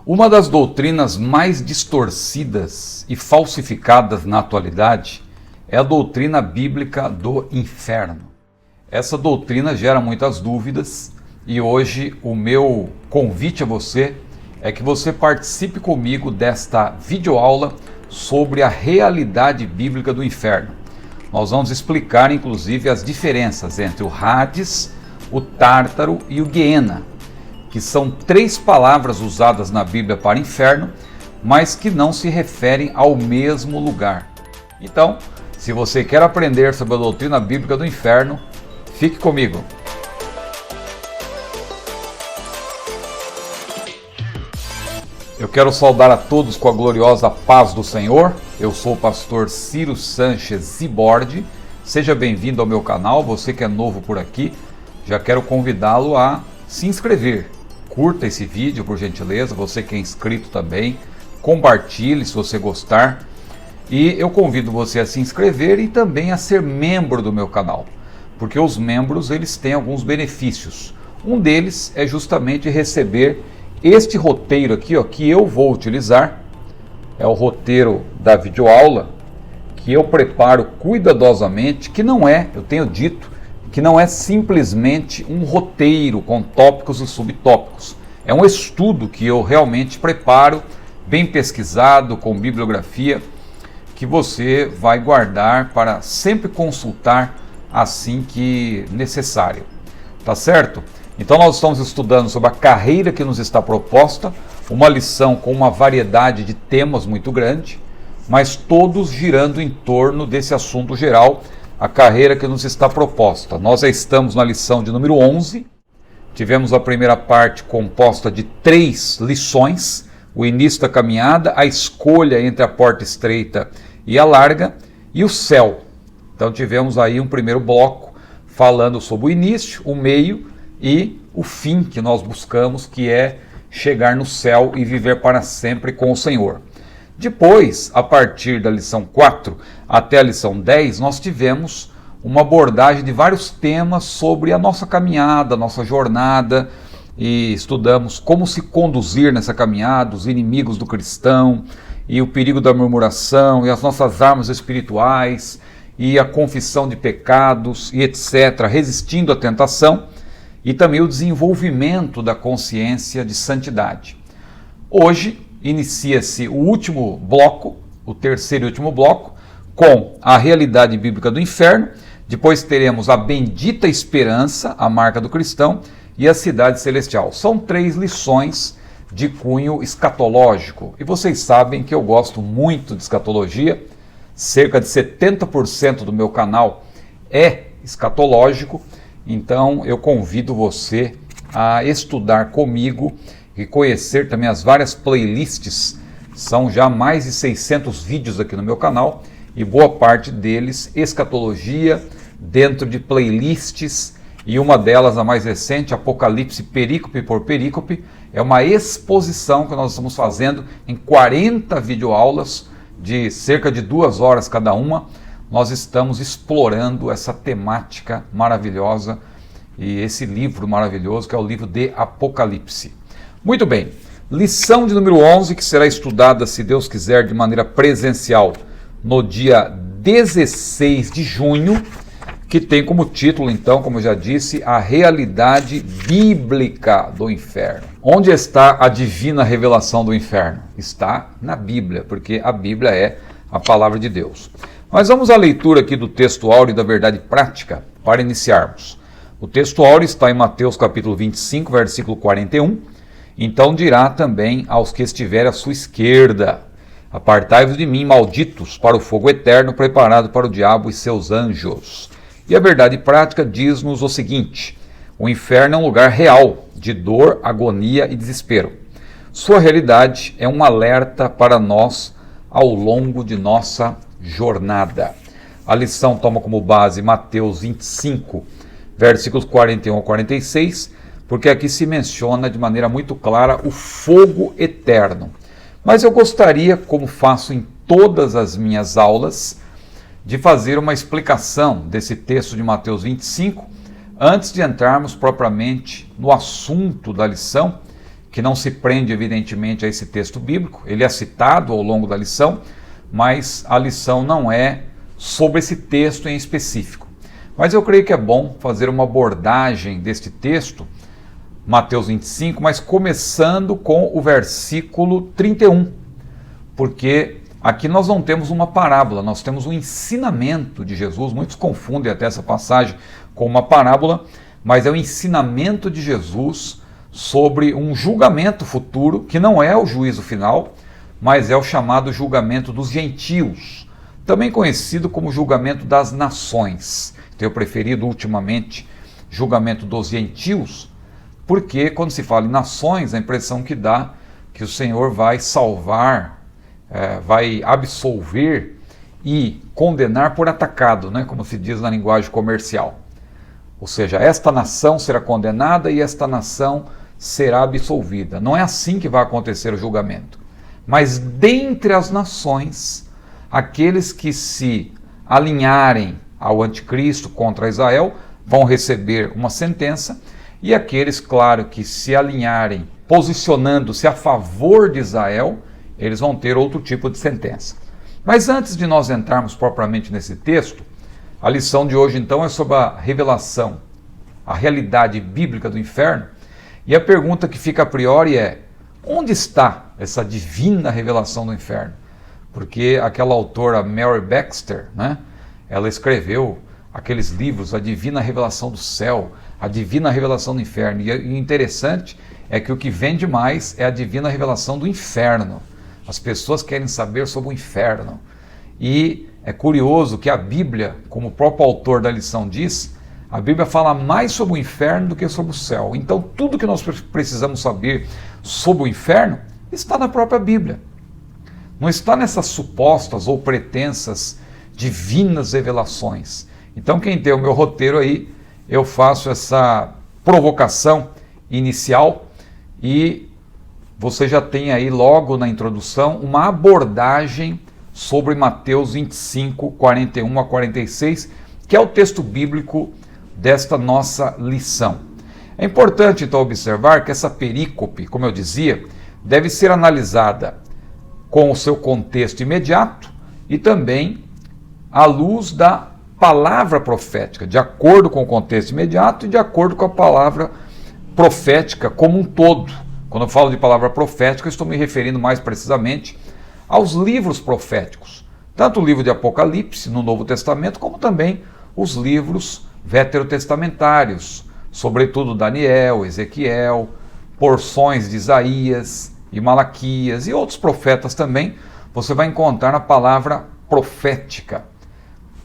Uma das doutrinas mais distorcidas e falsificadas na atualidade é a doutrina bíblica do inferno. Essa doutrina gera muitas dúvidas e hoje o meu convite a você é que você participe comigo desta videoaula sobre a realidade bíblica do inferno. Nós vamos explicar inclusive as diferenças entre o Hades, o Tártaro e o Guiena, que são três palavras usadas na Bíblia para inferno, mas que não se referem ao mesmo lugar. Então, se você quer aprender sobre a doutrina bíblica do inferno, fique comigo. Eu quero saudar a todos com a gloriosa paz do Senhor. Eu sou o pastor Ciro Sanchez Zibordi. Seja bem-vindo ao meu canal. Você que é novo por aqui, já quero convidá-lo a se inscrever. Curta esse vídeo, por gentileza. Você que é inscrito também, compartilhe se você gostar. E eu convido você a se inscrever e também a ser membro do meu canal, porque os membros eles têm alguns benefícios. Um deles é justamente receber este roteiro aqui, que eu vou utilizar. É o roteiro da videoaula que eu preparo cuidadosamente, que não é, eu tenho dito, que não é simplesmente um roteiro com tópicos e subtópicos. É um estudo que eu realmente preparo, bem pesquisado, com bibliografia, que você vai guardar para sempre consultar assim que necessário. Tá certo? Então nós estamos estudando sobre a carreira que nos está proposta, uma lição com uma variedade de temas muito grande, mas todos girando em torno desse assunto geral, a carreira que nos está proposta. Nós já estamos na lição de número 11, tivemos a primeira parte composta de 3 lições, o início da caminhada, a escolha entre a porta estreita e a larga, e o céu. Então tivemos aí um primeiro bloco falando sobre o início, o meio e o fim que nós buscamos, que é chegar no céu e viver para sempre com o Senhor. Depois, a partir da lição 4 até a lição 10, nós tivemos uma abordagem de vários temas sobre a nossa caminhada, a nossa jornada, e estudamos como se conduzir nessa caminhada, os inimigos do cristão, e o perigo da murmuração, e as nossas armas espirituais, e a confissão de pecados, e etc., resistindo à tentação, e também o desenvolvimento da consciência de santidade. Hoje, inicia-se o último bloco, o terceiro e último bloco, com a realidade bíblica do inferno. Depois teremos a bendita esperança, a marca do cristão, e a cidade celestial. São 3 lições de cunho escatológico. E vocês sabem que eu gosto muito de escatologia. Cerca de 70% do meu canal é escatológico. Então eu convido você a estudar comigo e conhecer também as várias playlists. São já mais de 600 vídeos aqui no meu canal e boa parte deles escatologia dentro de playlists, e uma delas, a mais recente, Apocalipse perícope por perícope, é uma exposição que nós estamos fazendo em 40 videoaulas de cerca de 2 horas cada uma. Nós estamos explorando essa temática maravilhosa e esse livro maravilhoso que é o livro de Apocalipse. Muito bem, lição de número 11, que será estudada, se Deus quiser, de maneira presencial no dia 16 de junho, que tem como título, então, como eu já disse, a realidade bíblica do inferno. Onde está a divina revelação do inferno? Está na Bíblia, porque a Bíblia é a palavra de Deus. Mas vamos à leitura aqui do texto áureo da verdade prática, para iniciarmos. O texto áureo está em Mateus capítulo 25, versículo 41. Então dirá também aos que estiverem à sua esquerda: apartai-vos de mim, malditos, para o fogo eterno preparado para o diabo e seus anjos. E a verdade prática diz-nos o seguinte: o inferno é um lugar real, de dor, agonia e desespero. Sua realidade é um alerta para nós ao longo de nossa jornada. A lição toma como base Mateus 25, versículos 41 a 46, porque aqui se menciona de maneira muito clara o fogo eterno. Mas eu gostaria, como faço em todas as minhas aulas, de fazer uma explicação desse texto de Mateus 25, antes de entrarmos propriamente no assunto da lição, que não se prende evidentemente a esse texto bíblico, ele é citado ao longo da lição, mas a lição não é sobre esse texto em específico. Mas eu creio que é bom fazer uma abordagem deste texto, Mateus 25, mas começando com o versículo 31, porque aqui nós não temos uma parábola, nós temos um ensinamento de Jesus. Muitos confundem até essa passagem com uma parábola, mas é o ensinamento de Jesus sobre um julgamento futuro, que não é o juízo final, mas é o chamado julgamento dos gentios, também conhecido como julgamento das nações. Tenho preferido ultimamente julgamento dos gentios, porque quando se fala em nações, a impressão que dá que o Senhor vai salvar, vai absolver e condenar por atacado, né, como se diz na linguagem comercial. Ou seja, esta nação será condenada e esta nação será absolvida. Não é assim que vai acontecer o julgamento. Mas dentre as nações, aqueles que se alinharem ao anticristo contra Israel vão receber uma sentença, e aqueles, claro, que se alinharem posicionando-se a favor de Israel, eles vão ter outro tipo de sentença. Mas antes de nós entrarmos propriamente nesse texto, a lição de hoje então é sobre a revelação, a realidade bíblica do inferno, e a pergunta que fica a priori é: onde está essa divina revelação do inferno? Porque aquela autora Mary Baxter, né, ela escreveu aqueles livros, A Divina Revelação do Céu, A Divina Revelação do Inferno. E o interessante é que o que vende mais é a Divina Revelação do Inferno. As pessoas querem saber sobre o inferno. E é curioso que a Bíblia, como o próprio autor da lição diz, a Bíblia fala mais sobre o inferno do que sobre o céu. Então tudo que nós precisamos saber sobre o inferno está na própria Bíblia. Não está nessas supostas ou pretensas divinas revelações. Então quem tem o meu roteiro aí, eu faço essa provocação inicial e você já tem aí logo na introdução uma abordagem sobre Mateus 25, 41 a 46, que é o texto bíblico desta nossa lição. É importante então observar que essa perícope, como eu dizia, deve ser analisada com o seu contexto imediato e também à luz da palavra profética, de acordo com o contexto imediato e de acordo com a palavra profética como um todo. Quando eu falo de palavra profética, eu estou me referindo mais precisamente aos livros proféticos, tanto o livro de Apocalipse no Novo Testamento, como também os livros veterotestamentários, sobretudo Daniel, Ezequiel, porções de Isaías e Malaquias e outros profetas também. Você vai encontrar a palavra profética.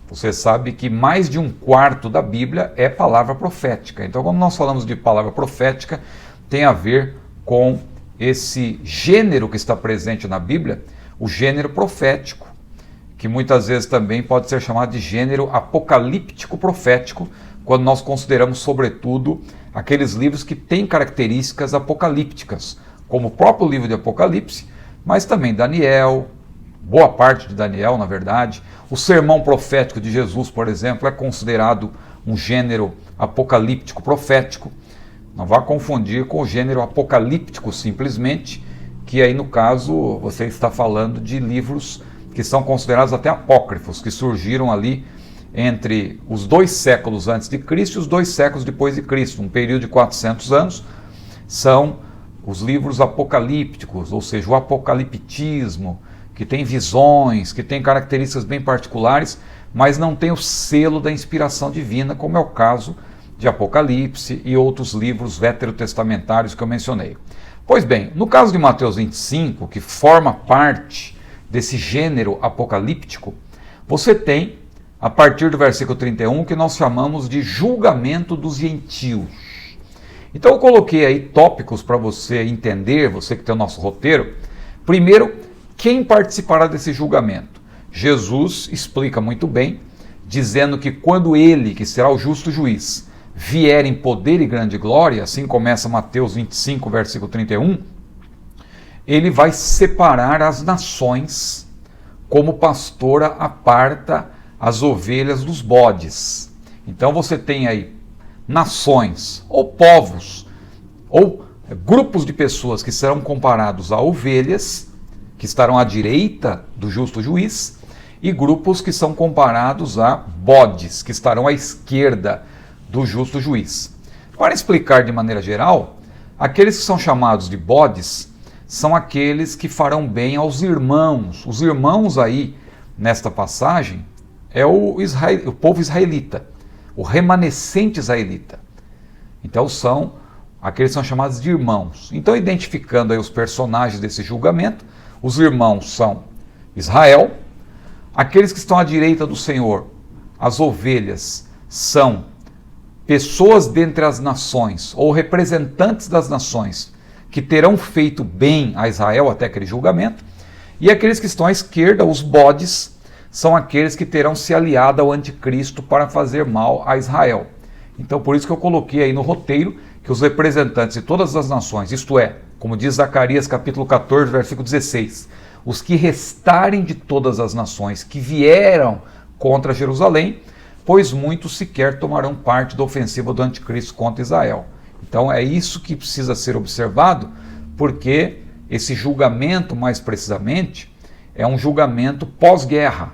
Você sabe que mais de um quarto da Bíblia é palavra profética. Então, quando nós falamos de palavra profética, tem a ver com esse gênero que está presente na Bíblia, o gênero profético, que muitas vezes também pode ser chamado de gênero apocalíptico profético, quando nós consideramos, sobretudo, aqueles livros que têm características apocalípticas, como o próprio livro de Apocalipse, mas também Daniel, boa parte de Daniel, na verdade. O sermão profético de Jesus, por exemplo, é considerado um gênero apocalíptico profético. Não vá confundir com o gênero apocalíptico simplesmente, que aí no caso você está falando de livros que são considerados até apócrifos, que surgiram ali entre os 2 séculos antes de Cristo e os 2 séculos depois de Cristo, um período de 400 anos. São os livros apocalípticos, ou seja, o apocaliptismo, que tem visões, que tem características bem particulares, mas não tem o selo da inspiração divina, como é o caso de Apocalipse e outros livros veterotestamentários que eu mencionei. Pois bem, no caso de Mateus 25, que forma parte desse gênero apocalíptico, você tem, a partir do versículo 31, o que nós chamamos de julgamento dos gentios. Então eu coloquei aí tópicos para você entender, você que tem o nosso roteiro. Primeiro, quem participará desse julgamento? Jesus explica muito bem, dizendo que quando ele, que será o justo juiz, vier em poder e grande glória, assim começa Mateus 25, versículo 31, ele vai separar as nações, como pastora aparta as ovelhas dos bodes. Então você tem aí nações, ou povos, ou grupos de pessoas que serão comparados a ovelhas, que estarão à direita do justo juiz, e grupos que são comparados a bodes, que estarão à esquerda do justo juiz. Para explicar de maneira geral, aqueles que são chamados de bodes são aqueles que farão bem aos irmãos. Os irmãos aí, nesta passagem, é o povo israelita, o remanescente israelita. Então são aqueles que são chamados de irmãos. Então, identificando aí os personagens desse julgamento, os irmãos são Israel, aqueles que estão à direita do Senhor, as ovelhas, são pessoas dentre as nações, ou representantes das nações, que terão feito bem a Israel até aquele julgamento, e aqueles que estão à esquerda, os bodes, são aqueles que terão se aliado ao anticristo para fazer mal a Israel. Então, por isso que eu coloquei aí no roteiro que os representantes de todas as nações, isto é, como diz Zacarias capítulo 14, versículo 16, os que restarem de todas as nações que vieram contra Jerusalém, pois muitos sequer tomarão parte da ofensiva do anticristo contra Israel. Então é isso que precisa ser observado, porque esse julgamento, mais precisamente, é um julgamento pós-guerra.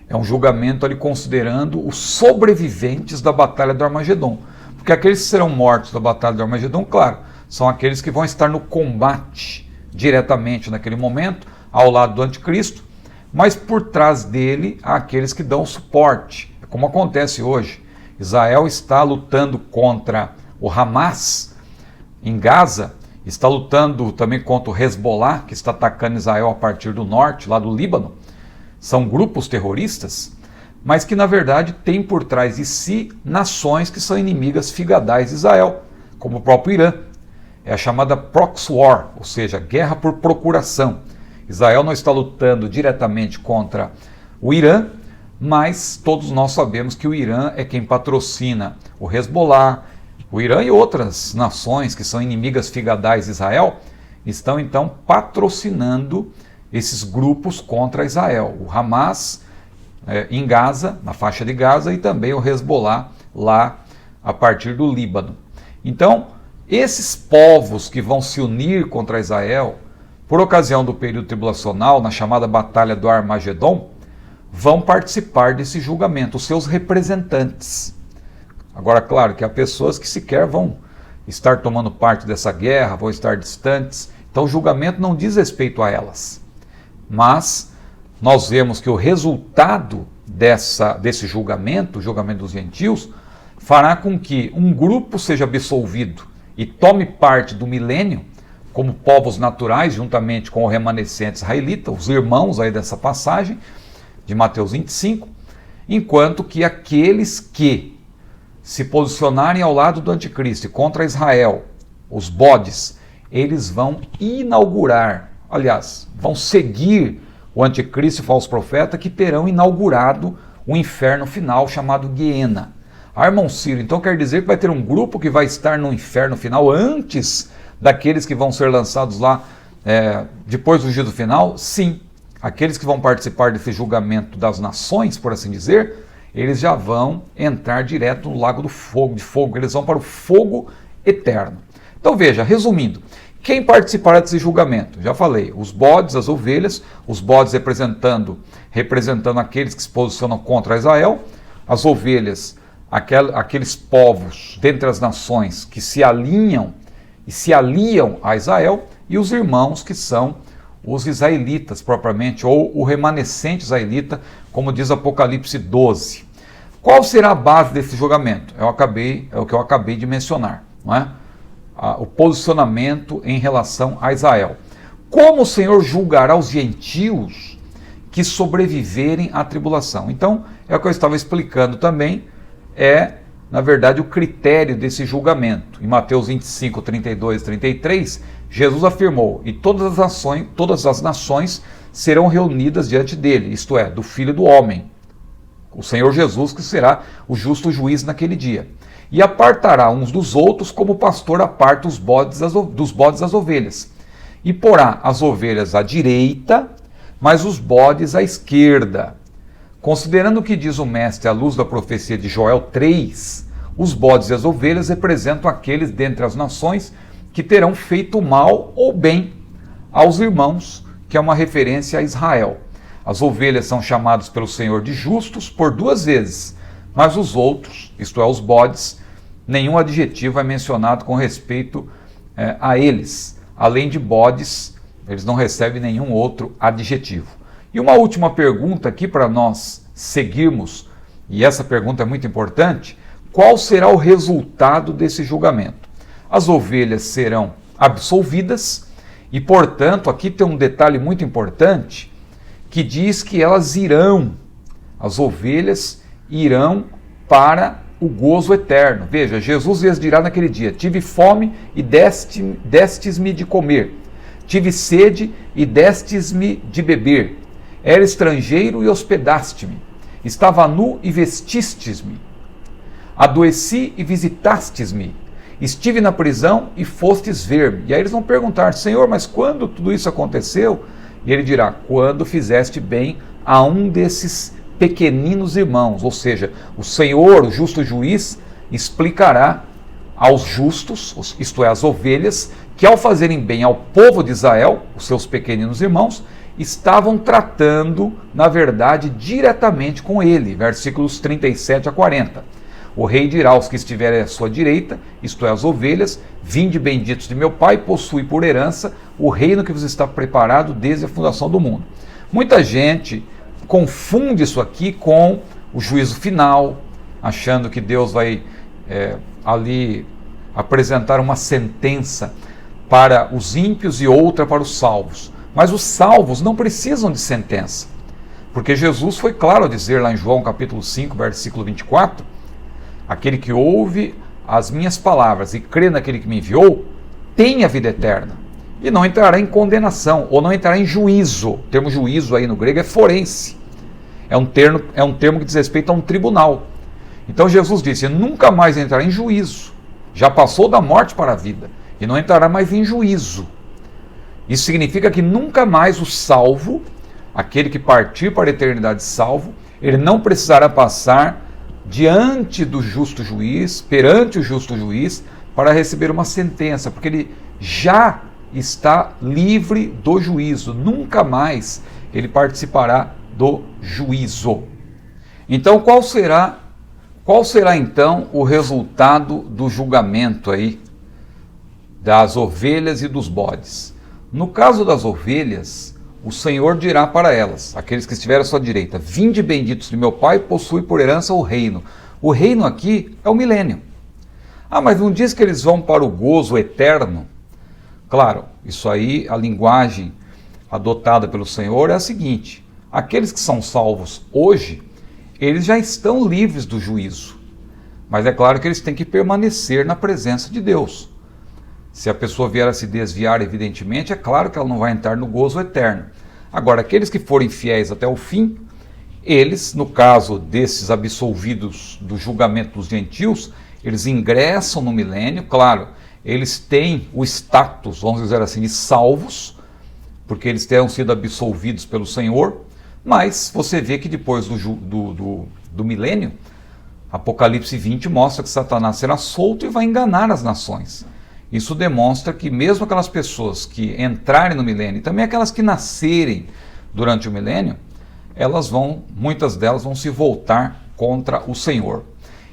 É um julgamento ali considerando os sobreviventes da Batalha do Armagedon. Porque aqueles que serão mortos da Batalha do Armagedon, claro, são aqueles que vão estar no combate diretamente naquele momento, ao lado do anticristo, mas por trás dele há aqueles que dão suporte. É como acontece hoje. Israel está lutando contra o Hamas em Gaza, está lutando também contra o Hezbollah, que está atacando Israel a partir do norte, lá do Líbano. São grupos terroristas, mas que na verdade têm por trás de si nações que são inimigas figadais de Israel, como o próprio Irã. É a chamada proxy war, ou seja, guerra por procuração. Israel não está lutando diretamente contra o Irã, mas todos nós sabemos que o Irã é quem patrocina o Hezbollah. O Irã e outras nações que são inimigas figadais de Israel estão então patrocinando esses grupos contra Israel. O Hamas em Gaza, na faixa de Gaza, e também o Hezbollah lá a partir do Líbano. Então, esses povos que vão se unir contra Israel, por ocasião do período tribulacional, na chamada Batalha do Armagedon, vão participar desse julgamento, os seus representantes. Agora, claro que há pessoas que sequer vão estar tomando parte dessa guerra, vão estar distantes, então o julgamento não diz respeito a elas. Mas nós vemos que o resultado desse julgamento, o julgamento dos gentios, fará com que um grupo seja absolvido e tome parte do milênio, como povos naturais, juntamente com o remanescente israelita, os irmãos aí dessa passagem, de Mateus 25, enquanto que aqueles que se posicionarem ao lado do anticristo e contra Israel, os bodes, eles vão inaugurar, aliás, vão seguir o anticristo e o falso profeta, que terão inaugurado o inferno final chamado Guiena. Irmão Ciro, então quer dizer que vai ter um grupo que vai estar no inferno final antes daqueles que vão ser lançados lá depois do juízo final? Sim. Aqueles que vão participar desse julgamento das nações, por assim dizer, eles já vão entrar direto no lago de fogo, eles vão para o fogo eterno. Então veja, resumindo, quem participará desse julgamento? Já falei, os bodes, as ovelhas, os bodes representando aqueles que se posicionam contra Israel, as ovelhas, aqueles povos dentre as nações que se alinham e se aliam a Israel, e os irmãos que são os israelitas propriamente, ou o remanescente israelita, como diz Apocalipse 12. Qual será a base desse julgamento? É o que eu acabei de mencionar, não é? O posicionamento em relação a Israel. Como o Senhor julgará os gentios que sobreviverem à tribulação? Então, é o que eu estava explicando também, na verdade, o critério desse julgamento. Em Mateus 25, 32 e 33, Jesus afirmou: e todas as nações serão reunidas diante dele, isto é, do Filho do Homem, o Senhor Jesus, que será o justo juiz naquele dia. E apartará uns dos outros, como o pastor aparta dos bodes das ovelhas. E porá as ovelhas à direita, mas os bodes à esquerda. Considerando o que diz o mestre à luz da profecia de Joel 3, os bodes e as ovelhas representam aqueles dentre as nações que terão feito mal ou bem aos irmãos, que é uma referência a Israel. As ovelhas são chamadas pelo Senhor de justos por 2 vezes, mas os outros, isto é, os bodes, nenhum adjetivo é mencionado com respeito a eles. Além de bodes, eles não recebem nenhum outro adjetivo. E uma última pergunta aqui para nós seguirmos, e essa pergunta é muito importante: qual será o resultado desse julgamento? As ovelhas serão absolvidas e, portanto, aqui tem um detalhe muito importante que diz que elas irão, as ovelhas irão para o gozo eterno. Veja, Jesus lhes dirá naquele dia: tive fome e destes-me de comer, tive sede e destes-me de beber, era estrangeiro e hospedaste-me, estava nu e vestistes-me, adoeci e visitastes-me, estive na prisão e fostes ver-me. E aí eles vão perguntar: Senhor, mas quando tudo isso aconteceu? E ele dirá: quando fizeste bem a um desses pequeninos irmãos. Ou seja, o Senhor, o justo juiz, explicará aos justos, isto é, às ovelhas, que ao fazerem bem ao povo de Israel, os seus pequeninos irmãos, estavam tratando, na verdade, diretamente com ele. Versículos 37 a 40. O rei dirá aos que estiverem à sua direita, isto é, as ovelhas: vinde benditos de meu Pai, possui por herança o reino que vos está preparado desde a fundação do mundo. Muita gente confunde isso aqui com o juízo final, achando que Deus vai ali apresentar uma sentença para os ímpios e outra para os salvos. Mas os salvos não precisam de sentença, porque Jesus foi claro a dizer lá em João capítulo 5, versículo 24, aquele que ouve as minhas palavras e crê naquele que me enviou, tem a vida eterna, e não entrará em condenação, ou não entrará em juízo. O termo juízo aí no grego é forense, é um termo que diz respeito a um tribunal. Então Jesus disse: nunca mais entrará em juízo, já passou da morte para a vida, e não entrará mais em juízo. Isso significa que nunca mais o salvo, aquele que partir para a eternidade salvo, ele não precisará passar diante do justo juiz, perante o justo juiz, para receber uma sentença, porque ele já está livre do juízo, nunca mais ele participará do juízo. Então, qual será então o resultado do julgamento aí das ovelhas e dos bodes? No caso das ovelhas, o Senhor dirá para elas, aqueles que estiverem à sua direita: vinde benditos de meu Pai, possui por herança o reino. O reino aqui é o milênio. Ah, mas não diz que eles vão para o gozo eterno? Claro, isso aí, a linguagem adotada pelo Senhor é a seguinte: aqueles que são salvos hoje, eles já estão livres do juízo, mas é claro que eles têm que permanecer na presença de Deus. Se a pessoa vier a se desviar, evidentemente, é claro que ela não vai entrar no gozo eterno. Agora, aqueles que forem fiéis até o fim, eles, no caso desses absolvidos do julgamento dos gentios, eles ingressam no milênio. Claro, eles têm o status, vamos dizer assim, de salvos, porque eles terão sido absolvidos pelo Senhor, mas você vê que depois do milênio, Apocalipse 20 mostra que Satanás será solto e vai enganar as nações. Isso demonstra que mesmo aquelas pessoas que entrarem no milênio, e também aquelas que nascerem durante o milênio, muitas delas vão se voltar contra o Senhor.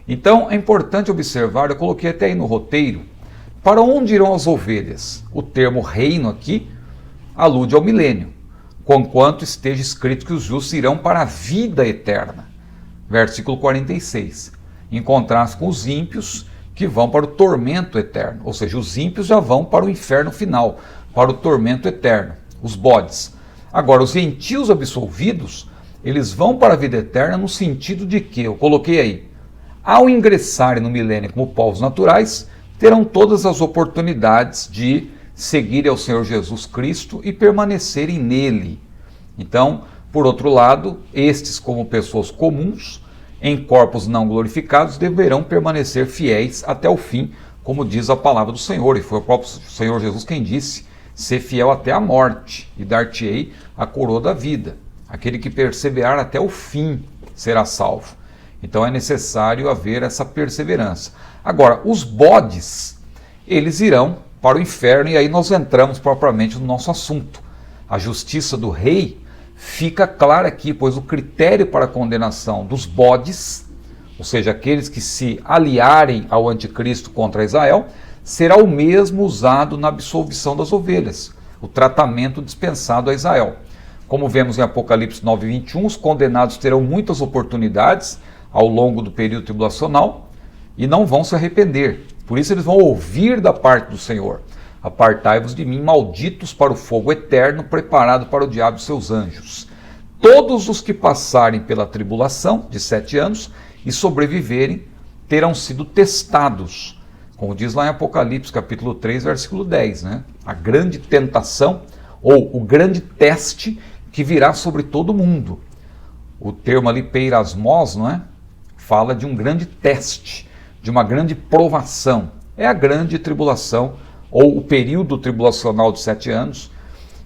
Então é importante observar, eu coloquei até aí no roteiro, para onde irão as ovelhas? O termo reino aqui alude ao milênio, conquanto esteja escrito que os justos irão para a vida eterna. Versículo 46. Em contraste com os ímpios, que vão para o tormento eterno. Ou seja, os ímpios já vão para o inferno final, para o tormento eterno, os bodes. Agora, os gentios absolvidos, eles vão para a vida eterna no sentido de que, eu coloquei aí, ao ingressarem no milênio como povos naturais, terão todas as oportunidades de seguirem ao Senhor Jesus Cristo e permanecerem nele. Então, por outro lado, estes, como pessoas comuns, em corpos não glorificados, deverão permanecer fiéis até o fim, como diz a palavra do Senhor. E foi o próprio Senhor Jesus quem disse: ser fiel até a morte, e dar-te-ei a coroa da vida. Aquele que perseverar até o fim será salvo. Então é necessário haver essa perseverança. Agora, os bodes, eles irão para o inferno, e aí nós entramos propriamente no nosso assunto. A justiça do rei fica clara aqui, pois o critério para a condenação dos bodes, ou seja, aqueles que se aliarem ao anticristo contra Israel, será o mesmo usado na absolvição das ovelhas, o tratamento dispensado a Israel. Como vemos em Apocalipse 9:21, os condenados terão muitas oportunidades ao longo do período tribulacional e não vão se arrepender. Por isso eles vão ouvir da parte do Senhor: apartai-vos de mim, malditos, para o fogo eterno, preparado para o diabo e seus anjos. Todos os que passarem pela tribulação de 7 anos e sobreviverem terão sido testados, como diz lá em Apocalipse capítulo 3, versículo 10, né? A grande tentação, ou o grande teste que virá sobre todo mundo. O termo ali, peirasmos, não é? Fala de um grande teste, de uma grande provação. É a grande tribulação, ou o período tribulacional de 7 anos,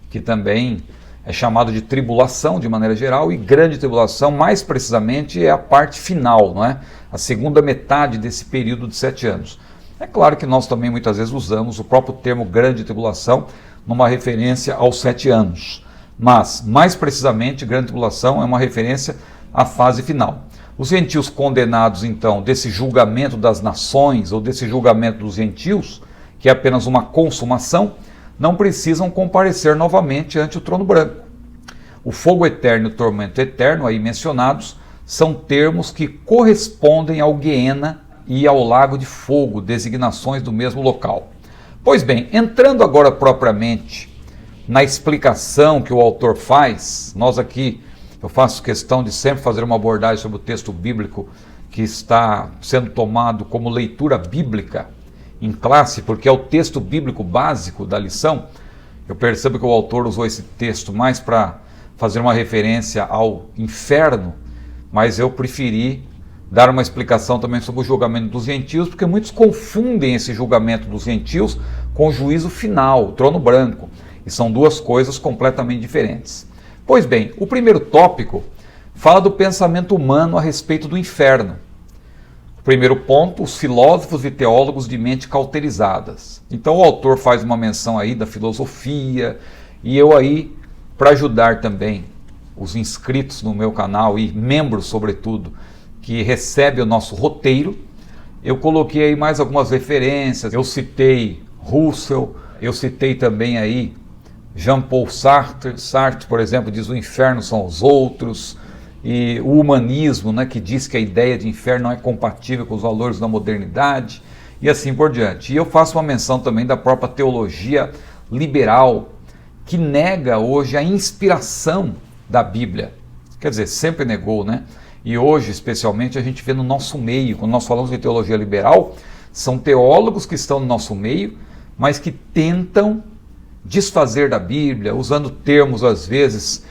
que também é chamado de tribulação de maneira geral, e grande tribulação, mais precisamente, é a parte final, não é? A segunda metade desse período de 7 anos. É claro que nós também muitas vezes usamos o próprio termo grande tribulação numa referência aos 7 anos. Mas, mais precisamente, grande tribulação é uma referência à fase final. Os gentios condenados, então, desse julgamento das nações, ou desse julgamento dos gentios, que é apenas uma consumação, não precisam comparecer novamente ante o trono branco. O fogo eterno e o tormento eterno, aí mencionados, são termos que correspondem ao Guiena e ao lago de fogo, designações do mesmo local. Pois bem, entrando agora propriamente na explicação que o autor faz, nós aqui, eu faço questão de sempre fazer uma abordagem sobre o texto bíblico que está sendo tomado como leitura bíblica em classe, porque é o texto bíblico básico da lição. Eu percebo que o autor usou esse texto mais para fazer uma referência ao inferno, mas eu preferi dar uma explicação também sobre o julgamento dos gentios, porque muitos confundem esse julgamento dos gentios com o juízo final, o trono branco, e são duas coisas completamente diferentes. Pois bem, o primeiro tópico fala do pensamento humano a respeito do inferno. Primeiro ponto, os filósofos e teólogos de mente cauterizadas. Então o autor faz uma menção aí da filosofia, e eu aí, para ajudar também os inscritos no meu canal e membros sobretudo, que recebem o nosso roteiro, eu coloquei aí mais algumas referências. Eu citei Russell, eu citei também aí Jean-Paul Sartre. Sartre, por exemplo, diz: o inferno são os outros. E o humanismo, né, que diz que a ideia de inferno não é compatível com os valores da modernidade, e assim por diante. E eu faço uma menção também da própria teologia liberal, que nega hoje a inspiração da Bíblia. Quer dizer, sempre negou, né? E hoje, especialmente, a gente vê no nosso meio, quando nós falamos de teologia liberal, são teólogos que estão no nosso meio, mas que tentam desfazer da Bíblia, usando termos às vezes,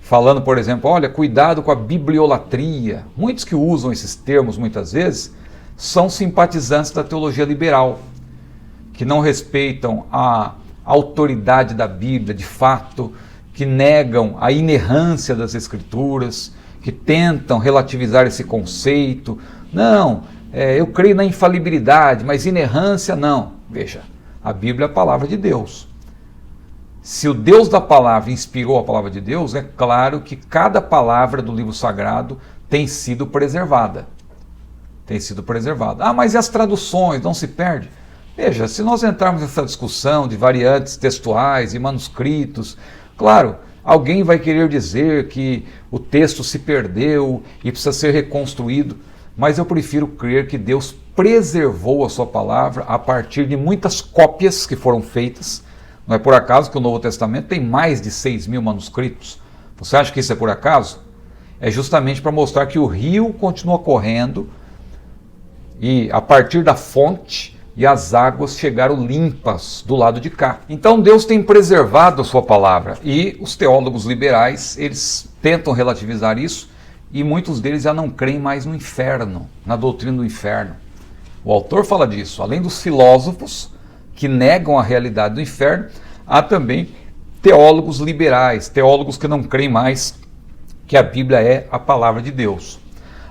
falando, por exemplo, olha, cuidado com a bibliolatria. Muitos que usam esses termos, muitas vezes, são simpatizantes da teologia liberal, que não respeitam a autoridade da Bíblia, de fato, que negam a inerrância das Escrituras, que tentam relativizar esse conceito. Não, eu creio na infalibilidade, mas inerrância não. Veja, a Bíblia é a palavra de Deus. Se o Deus da palavra inspirou a palavra de Deus, é claro que cada palavra do livro sagrado tem sido preservada. Tem sido preservada. Ah, mas e as traduções? Não se perde? Veja, se nós entrarmos nessa discussão de variantes textuais e manuscritos, claro, alguém vai querer dizer que o texto se perdeu e precisa ser reconstruído, mas eu prefiro crer que Deus preservou a sua palavra a partir de muitas cópias que foram feitas. Não é por acaso que o Novo Testamento tem mais de 6.000 manuscritos. Você acha que isso é por acaso? É justamente para mostrar que o rio continua correndo e a partir da fonte, e as águas chegaram limpas do lado de cá. Então Deus tem preservado a sua palavra, e os teólogos liberais, eles tentam relativizar isso, e muitos deles já não creem mais no inferno, na doutrina do inferno. O autor fala disso. Além dos filósofos que negam a realidade do inferno, há também teólogos liberais, teólogos que não creem mais que a Bíblia é a palavra de Deus.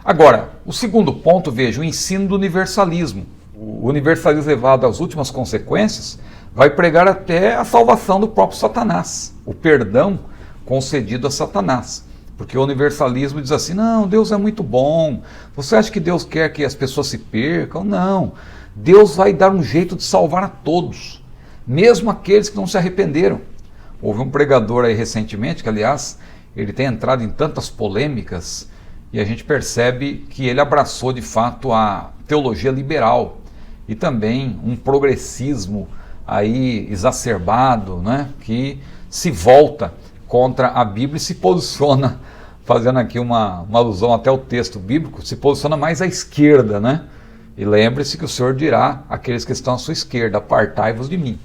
Agora, o segundo ponto, veja, o ensino do universalismo. O universalismo levado às últimas consequências vai pregar até a salvação do próprio Satanás, o perdão concedido a Satanás. Porque o universalismo diz assim, não, Deus é muito bom, você acha que Deus quer que as pessoas se percam? Não, Deus vai dar um jeito de salvar a todos, mesmo aqueles que não se arrependeram. Houve um pregador aí recentemente, que aliás, ele tem entrado em tantas polêmicas, e a gente percebe que ele abraçou de fato a teologia liberal, e também um progressismo aí exacerbado, né, que se volta contra a Bíblia e se posiciona, fazendo aqui uma alusão até ao texto bíblico, se posiciona mais à esquerda, né? E lembre-se que o Senhor dirá àqueles que estão à sua esquerda, apartai-vos de mim.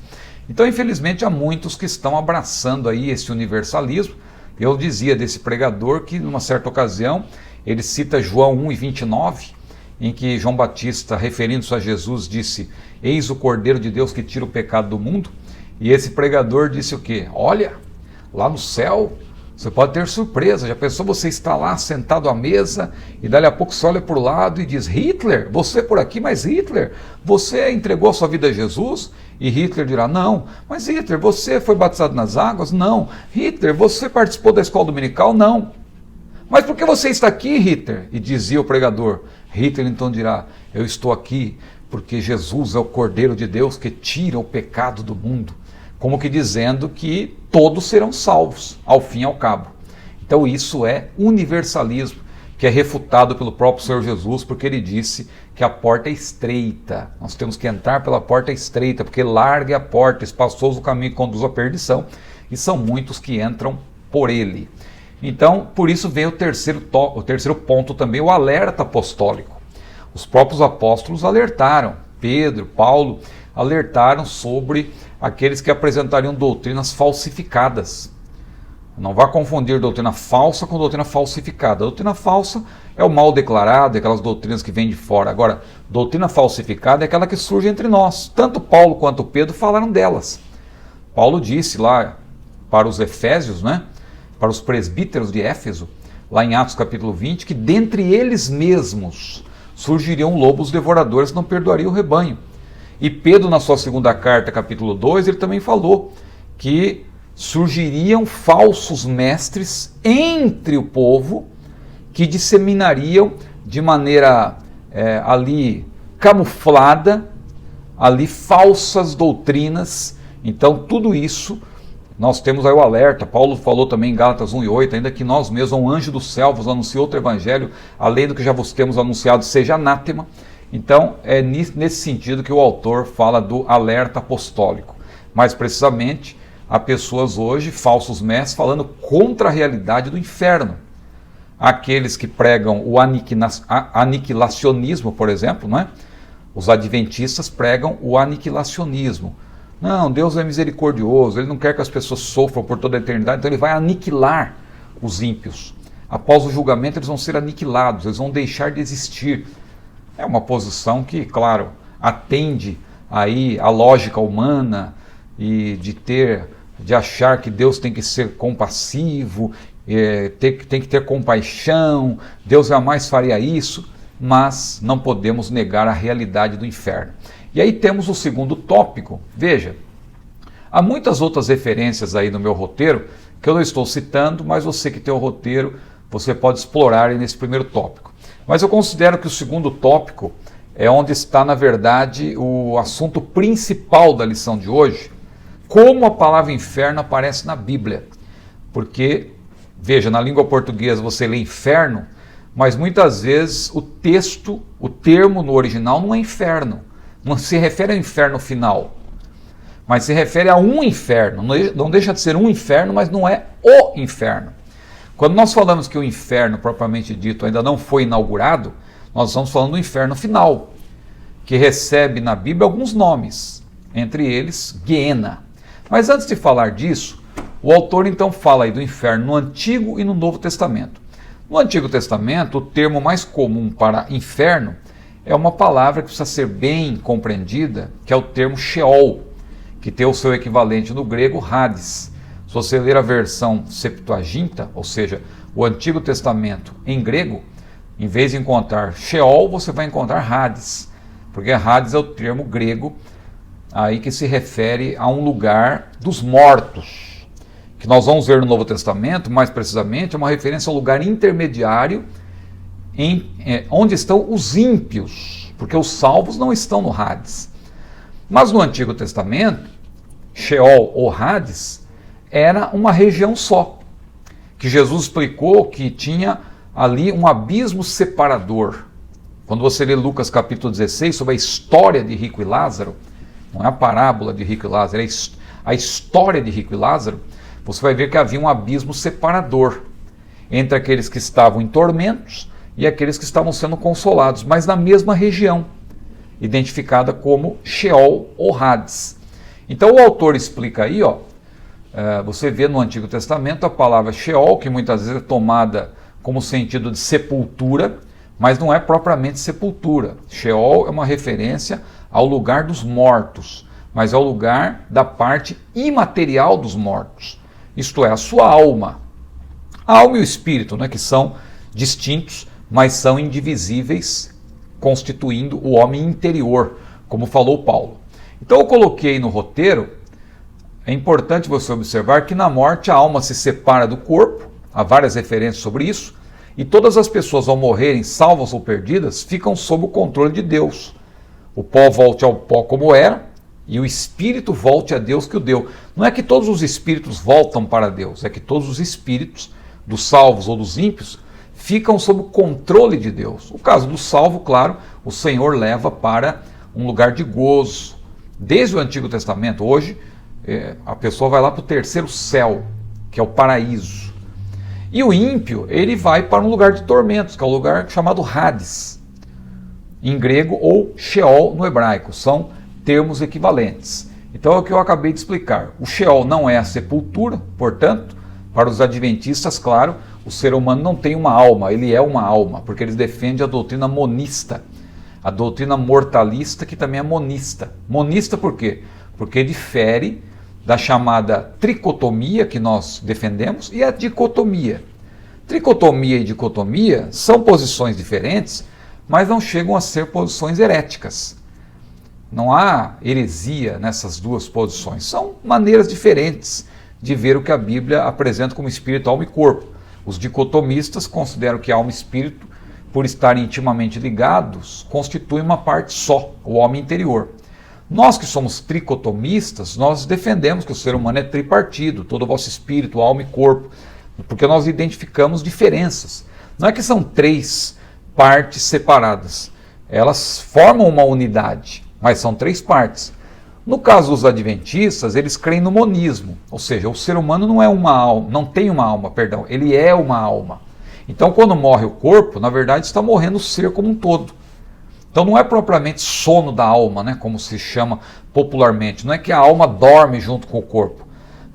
Então, infelizmente, há muitos que estão abraçando aí esse universalismo. Eu dizia desse pregador que, numa certa ocasião, ele cita João 1:29, em que João Batista, referindo-se a Jesus, disse, eis o Cordeiro de Deus que tira o pecado do mundo. E esse pregador disse o quê? Olha, lá no céu, você pode ter surpresa. Já pensou, você está lá sentado à mesa e dali a pouco você olha para o lado e diz, Hitler, você por aqui, mas Hitler, você entregou a sua vida a Jesus? E Hitler dirá, não. Mas Hitler, você foi batizado nas águas? Não. Hitler, você participou da escola dominical? Não. Mas por que você está aqui, Hitler? E dizia o pregador. Hitler então dirá, eu estou aqui porque Jesus é o Cordeiro de Deus que tira o pecado do mundo. Como que dizendo que todos serão salvos, ao fim e ao cabo. Então isso é universalismo, que é refutado pelo próprio Senhor Jesus, porque ele disse que a porta é estreita. Nós temos que entrar pela porta estreita, porque larga é a porta, espaçoso o caminho que conduz à perdição, e são muitos que entram por ele. Então, por isso vem o terceiro ponto também, o alerta apostólico. Os próprios apóstolos alertaram, Pedro, Paulo, alertaram sobre aqueles que apresentariam doutrinas falsificadas. Não vá confundir doutrina falsa com doutrina falsificada. A doutrina falsa é o mal declarado, é aquelas doutrinas que vêm de fora. Agora, doutrina falsificada é aquela que surge entre nós. Tanto Paulo quanto Pedro falaram delas. Paulo disse lá para os Efésios, né, para os presbíteros de Éfeso, lá em Atos capítulo 20, que dentre eles mesmos surgiriam lobos devoradores que não perdoariam o rebanho. E Pedro, na sua segunda carta, capítulo 2, ele também falou que surgiriam falsos mestres entre o povo que disseminariam de maneira ali camuflada, ali falsas doutrinas. Então tudo isso, nós temos aí o alerta. Paulo falou também em Gálatas 1:8, ainda que nós mesmos, um anjo dos céus, vos anunciou outro evangelho, além do que já vos temos anunciado, seja anátema. Então, é nesse sentido que o autor fala do alerta apostólico. Mais precisamente, há pessoas hoje, falsos mestres, falando contra a realidade do inferno. Aqueles que pregam o aniquilacionismo, por exemplo, né? Os adventistas pregam o aniquilacionismo. Não, Deus é misericordioso, Ele não quer que as pessoas sofram por toda a eternidade, então Ele vai aniquilar os ímpios. Após o julgamento, eles vão ser aniquilados, eles vão deixar de existir. É uma posição que, claro, atende aí a lógica humana e de achar que Deus tem que ser compassivo, tem que ter compaixão, Deus jamais faria isso, mas não podemos negar a realidade do inferno. E aí temos o segundo tópico. Veja, há muitas outras referências aí no meu roteiro que eu não estou citando, mas você que tem o roteiro, você pode explorar aí nesse primeiro tópico. Mas eu considero que o segundo tópico é onde está, na verdade, o assunto principal da lição de hoje, como a palavra inferno aparece na Bíblia. Porque, veja, na língua portuguesa você lê inferno, mas muitas vezes o termo no original não é inferno, não se refere ao inferno final, mas se refere a um inferno, não deixa de ser um inferno, mas não é o inferno. Quando nós falamos que o inferno, propriamente dito, ainda não foi inaugurado, nós estamos falando do inferno final, que recebe na Bíblia alguns nomes, entre eles Guiena. Mas antes de falar disso, o autor então fala aí do inferno no Antigo e no Novo Testamento. No Antigo Testamento, o termo mais comum para inferno é uma palavra que precisa ser bem compreendida, que é o termo Sheol, que tem o seu equivalente no grego Hades. Se você ler a versão Septuaginta, ou seja, o Antigo Testamento em grego, em vez de encontrar Sheol, você vai encontrar Hades, porque Hades é o termo grego aí que se refere a um lugar dos mortos, que nós vamos ver no Novo Testamento, mais precisamente, é uma referência ao lugar intermediário onde estão os ímpios, porque os salvos não estão no Hades. Mas no Antigo Testamento, Sheol ou Hades era uma região só, que Jesus explicou que tinha ali um abismo separador. Quando você lê Lucas capítulo 16 sobre a história de Rico e Lázaro, não é a parábola de Rico e Lázaro, é a história de Rico e Lázaro, você vai ver que havia um abismo separador entre aqueles que estavam em tormentos e aqueles que estavam sendo consolados, mas na mesma região, identificada como Sheol ou Hades. Então o autor explica aí, você vê no Antigo Testamento a palavra Sheol, que muitas vezes é tomada como sentido de sepultura, mas não é propriamente sepultura. Sheol é uma referência ao lugar dos mortos, mas é o lugar da parte imaterial dos mortos, isto é, a sua alma. A alma e o espírito, né, que são distintos, mas são indivisíveis, constituindo o homem interior, como falou Paulo. Então eu coloquei no roteiro, é importante você observar que na morte a alma se separa do corpo, há várias referências sobre isso, e todas as pessoas ao morrerem, salvas ou perdidas, ficam sob o controle de Deus. O pó volte ao pó como era, e o espírito volte a Deus que o deu. Não é que todos os espíritos voltam para Deus, é que todos os espíritos, dos salvos ou dos ímpios, ficam sob o controle de Deus. O caso do salvo, claro, o Senhor leva para um lugar de gozo. Desde o Antigo Testamento, hoje, a pessoa vai lá para o terceiro céu, que é o paraíso. E o ímpio, ele vai para um lugar de tormentos, que é um lugar chamado Hades, em grego, ou Sheol no hebraico. São termos equivalentes. Então é o que eu acabei de explicar. O Sheol não é a sepultura, portanto, para os adventistas, claro, o ser humano não tem uma alma, ele é uma alma, porque eles defendem a doutrina monista, a doutrina mortalista, que também é monista. Monista por quê? Porque difere da chamada tricotomia, que nós defendemos, e a dicotomia. Tricotomia e dicotomia são posições diferentes, mas não chegam a ser posições heréticas. Não há heresia nessas duas posições, são maneiras diferentes de ver o que a Bíblia apresenta como espírito, alma e corpo. Os dicotomistas consideram que alma e espírito, por estarem intimamente ligados, constituem uma parte só, o homem interior. Nós que somos tricotomistas, nós defendemos que o ser humano é tripartido, todo o vosso espírito, alma e corpo, porque nós identificamos diferenças. Não é que são três partes separadas, elas formam uma unidade, mas são três partes. No caso dos adventistas, eles creem no monismo, ou seja, o ser humano não é uma alma, não tem uma alma, perdão, ele é uma alma. Então, quando morre o corpo, na verdade está morrendo o ser como um todo. Então não é propriamente sono da alma, né, como se chama popularmente, não é que a alma dorme junto com o corpo,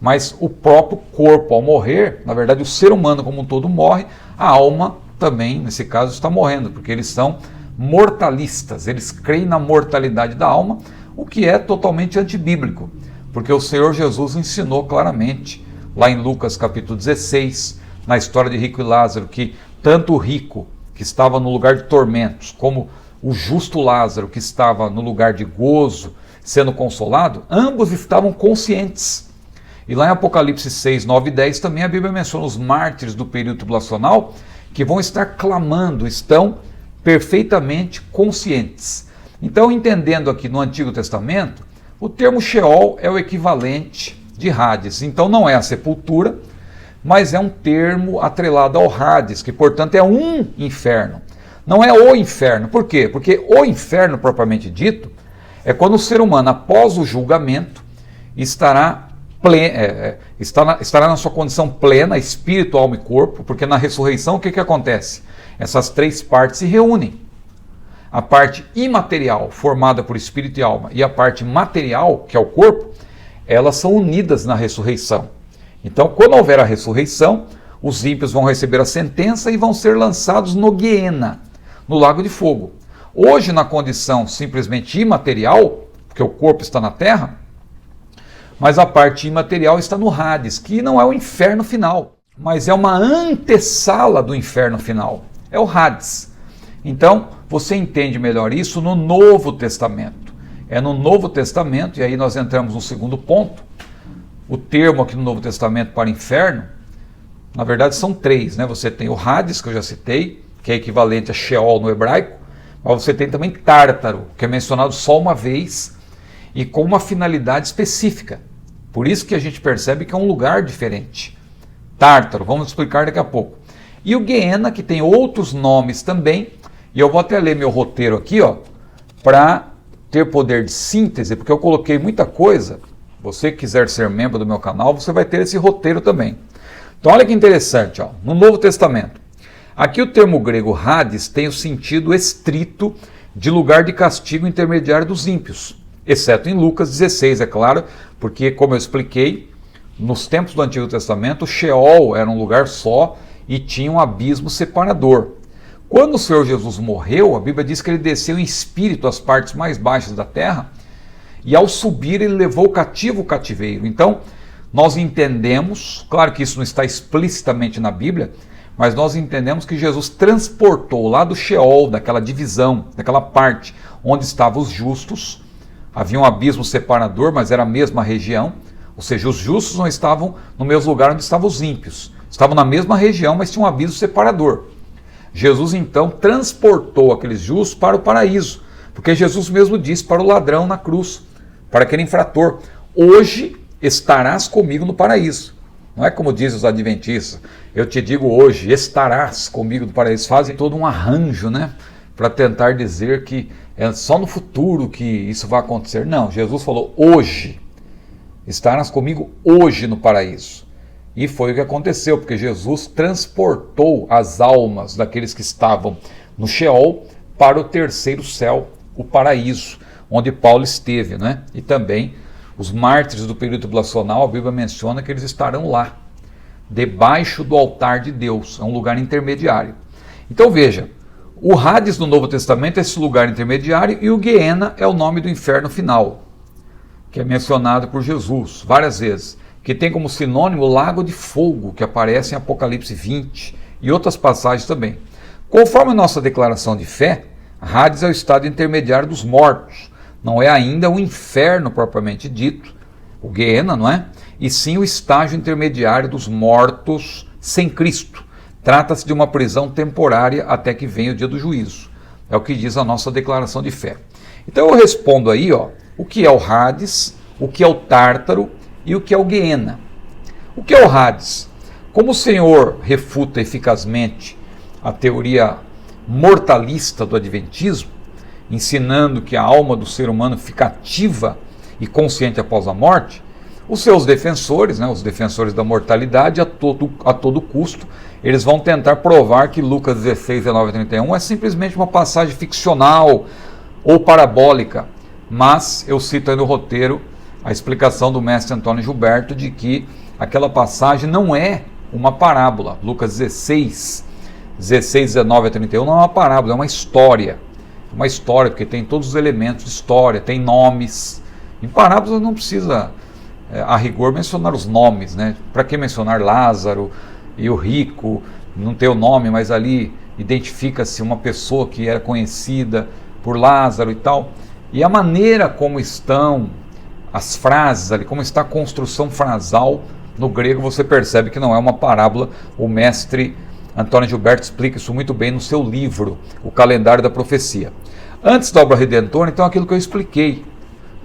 mas o próprio corpo ao morrer, na verdade o ser humano como um todo morre, a alma também, nesse caso, está morrendo, porque eles são mortalistas, eles creem na mortalidade da alma, o que é totalmente antibíblico, porque o Senhor Jesus ensinou claramente, lá em Lucas capítulo 16, na história de Rico e Lázaro, que tanto o rico, que estava no lugar de tormentos, como o justo Lázaro, que estava no lugar de gozo, sendo consolado, ambos estavam conscientes. E lá em Apocalipse 6, 9 e 10, também a Bíblia menciona os mártires do período tribulacional, que vão estar clamando, estão perfeitamente conscientes. Então, entendendo aqui no Antigo Testamento, o termo Sheol é o equivalente de Hades. Então, não é a sepultura, mas é um termo atrelado ao Hades, que, portanto, é um inferno. Não é o inferno. Por quê? Porque o inferno, propriamente dito, é quando o ser humano, após o julgamento, estará na sua condição plena, espírito, alma e corpo, porque na ressurreição o que acontece? Essas três partes se reúnem. A parte imaterial, formada por espírito e alma, e a parte material, que é o corpo, elas são unidas na ressurreição. Então, quando houver a ressurreição, os ímpios vão receber a sentença e vão ser lançados no Guiena, no lago de fogo. Hoje, na condição simplesmente imaterial, porque o corpo está na terra, mas a parte imaterial está no Hades, que não é o inferno final, mas é uma antessala do inferno final. É o Hades. Então, você entende melhor isso no Novo Testamento. é no Novo Testamento, e aí nós entramos no segundo ponto. O termo aqui no Novo Testamento para inferno, na verdade são três, né? Você tem o Hades, que eu já citei, que é equivalente a Sheol no hebraico, mas você tem também Tártaro, que é mencionado só uma vez e com uma finalidade específica. Por isso que a gente percebe que é um lugar diferente. Tártaro, vamos explicar daqui a pouco. E o Guiena, que tem outros nomes também, e eu vou até ler meu roteiro aqui, para ter poder de síntese, porque eu coloquei muita coisa. Você que quiser ser membro do meu canal, você vai ter esse roteiro também. Então olha que interessante, no Novo Testamento. Aqui o termo grego Hades tem o sentido estrito de lugar de castigo intermediário dos ímpios, exceto em Lucas 16, é claro, porque, como eu expliquei, nos tempos do Antigo Testamento, o Sheol era um lugar só e tinha um abismo separador. Quando o Senhor Jesus morreu, a Bíblia diz que ele desceu em espírito às partes mais baixas da terra, e ao subir ele levou cativo o cativeiro. Então, nós entendemos, claro que isso não está explicitamente na Bíblia, mas nós entendemos que Jesus transportou lá do Sheol, daquela divisão, daquela parte onde estavam os justos. Havia um abismo separador, mas era a mesma região, ou seja, os justos não estavam no mesmo lugar onde estavam os ímpios, estavam na mesma região, mas tinha um abismo separador. Jesus então transportou aqueles justos para o paraíso, porque Jesus mesmo disse para o ladrão na cruz, para aquele infrator: hoje estarás comigo no paraíso. Não é como dizem os adventistas, eu te digo hoje, estarás comigo no paraíso. Fazem todo um arranjo, para tentar dizer que é só no futuro que isso vai acontecer. Não, Jesus falou hoje, estarás comigo hoje no paraíso. E foi o que aconteceu, porque Jesus transportou as almas daqueles que estavam no Sheol para o terceiro céu, o paraíso, onde Paulo esteve, E também os mártires do período tribulacional, a Bíblia menciona que eles estarão lá, debaixo do altar de Deus, é um lugar intermediário. Então veja, o Hades no Novo Testamento é esse lugar intermediário, e o Guiena é o nome do inferno final, que é mencionado por Jesus várias vezes, que tem como sinônimo o lago de fogo, que aparece em Apocalipse 20 e outras passagens também. Conforme a nossa declaração de fé, Hades é o estado intermediário dos mortos, não é ainda o inferno propriamente dito, o Guiena, não é? E sim o estágio intermediário dos mortos sem Cristo. Trata-se de uma prisão temporária até que venha o dia do juízo. É o que diz a nossa declaração de fé. Então eu respondo aí, o que é o Hades, o que é o Tártaro e o que é o Guiena. O que é o Hades? Como o Senhor refuta eficazmente a teoria mortalista do Adventismo, ensinando que a alma do ser humano fica ativa e consciente após a morte, os seus defensores, os defensores da mortalidade, a todo custo, eles vão tentar provar que Lucas 16, 19 e 31 é simplesmente uma passagem ficcional ou parabólica. Mas eu cito aí no roteiro a explicação do mestre Antônio Gilberto de que aquela passagem não é uma parábola. Lucas 16, 19 a 31 não é uma parábola, é uma história. Uma história, porque tem todos os elementos de história, tem nomes. Em parábolas não precisa, a rigor, mencionar os nomes, Para que mencionar Lázaro e o rico? Não tem o nome, mas ali identifica-se uma pessoa que era conhecida por Lázaro e tal. E a maneira como estão as frases ali, como está a construção frasal no grego, você percebe que não é uma parábola. O mestre Antônio Gilberto explica isso muito bem no seu livro, O Calendário da Profecia. Antes da obra redentora, então, aquilo que eu expliquei.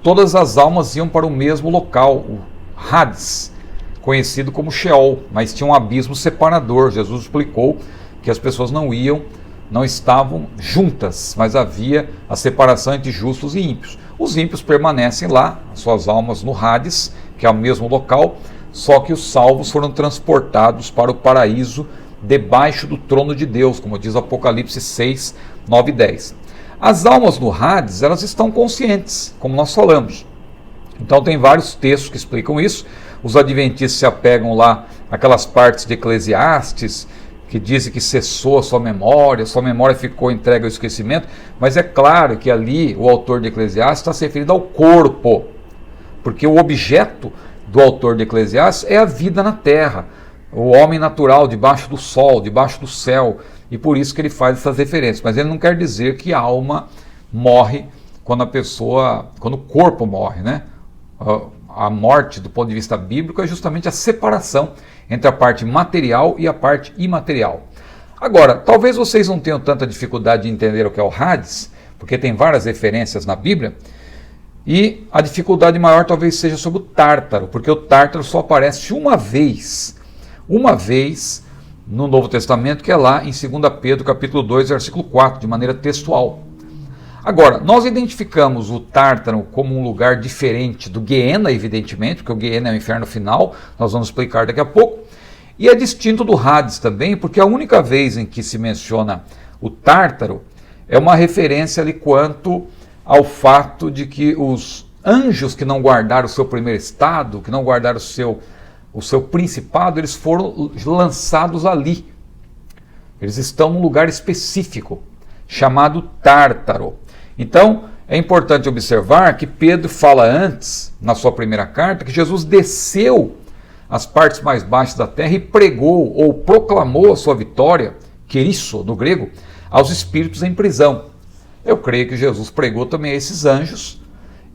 Todas as almas iam para o mesmo local, o Hades, conhecido como Sheol, mas tinha um abismo separador. Jesus explicou que as pessoas não estavam juntas, mas havia a separação entre justos e ímpios. Os ímpios permanecem lá, as suas almas no Hades, que é o mesmo local, só que os salvos foram transportados para o paraíso, debaixo do trono de Deus, como diz Apocalipse 6, 9 e 10. As almas no Hades, elas estão conscientes, como nós falamos. Então tem vários textos que explicam isso. Os adventistas se apegam lá àquelas partes de Eclesiastes, que dizem que cessou a sua memória ficou entregue ao esquecimento, mas é claro que ali o autor de Eclesiastes está se referindo ao corpo, porque o objeto do autor de Eclesiastes é a vida na terra, o homem natural debaixo do sol, debaixo do céu, e por isso que ele faz essas referências. Mas ele não quer dizer que a alma morre quando o corpo morre, né? A morte, do ponto de vista bíblico, é justamente a separação entre a parte material e a parte imaterial. Agora, talvez vocês não tenham tanta dificuldade de entender o que é o Hades, porque tem várias referências na Bíblia, e a dificuldade maior talvez seja sobre o Tártaro, porque o Tártaro só aparece uma vez no Novo Testamento, que é lá em 2 Pedro capítulo 2, versículo 4, de maneira textual. Agora, nós identificamos o Tártaro como um lugar diferente do Guiena, evidentemente, porque o Guiena é o inferno final, nós vamos explicar daqui a pouco, e é distinto do Hades também, porque a única vez em que se menciona o Tártaro é uma referência ali quanto ao fato de que os anjos que não guardaram o seu primeiro estado, que não guardaram o seu principado, eles foram lançados ali. Eles estão num lugar específico, chamado Tártaro. Então, é importante observar que Pedro fala antes, na sua primeira carta, que Jesus desceu às partes mais baixas da terra e pregou ou proclamou a sua vitória, querisso no grego, aos espíritos em prisão. Eu creio que Jesus pregou também a esses anjos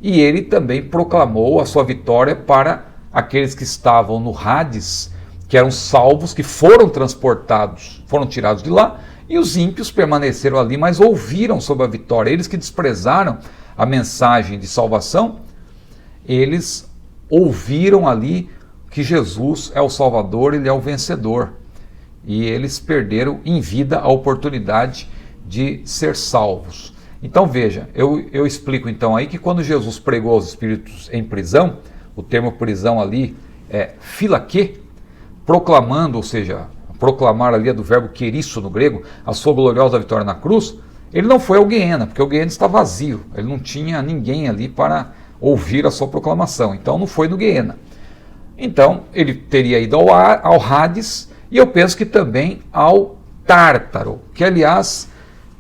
e ele também proclamou a sua vitória para aqueles que estavam no Hades, que eram salvos, que foram transportados, foram tirados de lá, e os ímpios permaneceram ali, mas ouviram sobre a vitória. Eles que desprezaram a mensagem de salvação, eles ouviram ali que Jesus é o Salvador, ele é o vencedor. E eles perderam em vida a oportunidade de ser salvos. Então veja, eu explico então aí que quando Jesus pregou aos espíritos em prisão, o termo prisão ali é philaké, proclamando, ou seja, proclamar ali é do verbo querisso no grego, a sua gloriosa vitória na cruz, ele não foi ao Guiena, porque o Guiena está vazio, ele não tinha ninguém ali para ouvir a sua proclamação, então não foi no Guiena. Então ele teria ido ao Hades, e eu penso que também ao Tártaro, que aliás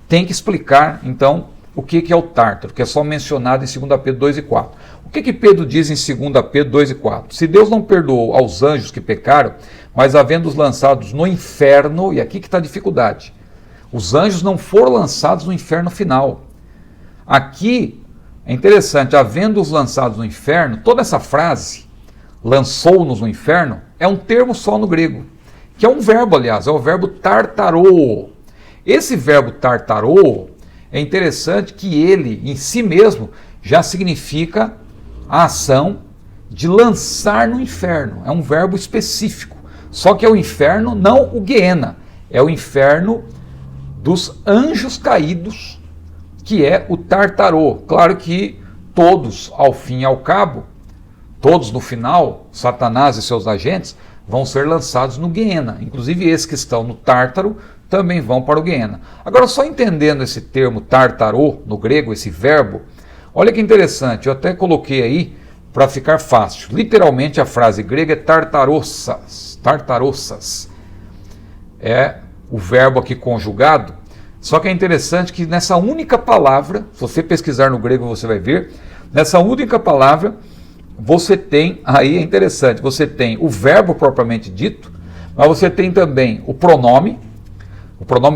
tem que explicar então o que é o Tártaro, que é só mencionado em 2 Pedro 2 e 4. O que Pedro diz em 2 Pedro 2 e 4? Se Deus não perdoou aos anjos que pecaram, mas havendo-os lançados no inferno, e aqui que está a dificuldade, os anjos não foram lançados no inferno final. Aqui é interessante, havendo-os lançados no inferno, toda essa frase, lançou-nos no inferno, é um termo só no grego, que é um verbo, aliás, é o verbo tartarô. Esse verbo tartarô, é interessante que ele, em si mesmo, já significa a ação de lançar no inferno. É um verbo específico. Só que é o inferno, não o Guiena. É o inferno dos anjos caídos, que é o Tartarô. Claro que todos, ao fim e ao cabo, todos no final, Satanás e seus agentes, vão ser lançados no Guiena. Inclusive esses que estão no Tártaro também vão para o Guiena. Agora, só entendendo esse termo tartarô, no grego, esse verbo, olha que interessante, eu até coloquei aí para ficar fácil. Literalmente a frase grega é tartarossas. Tartarossas. É o verbo aqui conjugado, só que é interessante que nessa única palavra, se você pesquisar no grego você vai ver, nessa única palavra você tem, aí é interessante, você tem o verbo propriamente dito, mas você tem também o pronome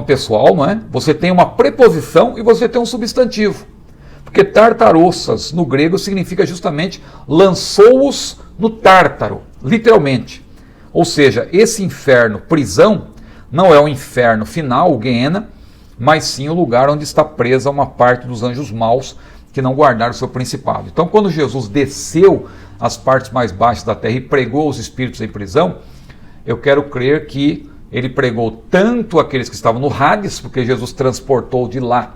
pessoal, não é? Você tem uma preposição e você tem um substantivo. Porque tartarossas no grego significa justamente lançou-os no Tártaro, literalmente. Ou seja, esse inferno, prisão, não é o inferno final, o Guiena, mas sim o lugar onde está presa uma parte dos anjos maus que não guardaram o seu principado. Então, quando Jesus desceu às partes mais baixas da terra e pregou aos espíritos em prisão, eu quero crer que ele pregou tanto aqueles que estavam no Hades, porque Jesus transportou de lá,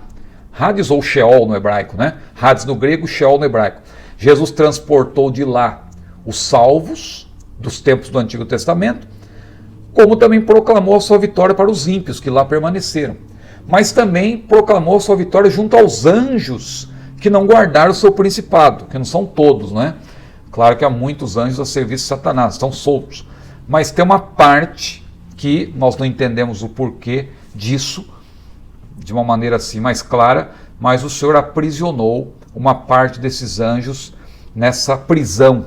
Hades ou Sheol no hebraico, né? Hades no grego, Sheol no hebraico. Jesus transportou de lá os salvos dos tempos do Antigo Testamento, como também proclamou a sua vitória para os ímpios que lá permaneceram. Mas também proclamou a sua vitória junto aos anjos que não guardaram o seu principado, que não são todos, né? Claro que há muitos anjos a serviço de Satanás, estão soltos. Mas tem uma parte que nós não entendemos o porquê disso, de uma maneira assim mais clara, mas o Senhor aprisionou uma parte desses anjos nessa prisão,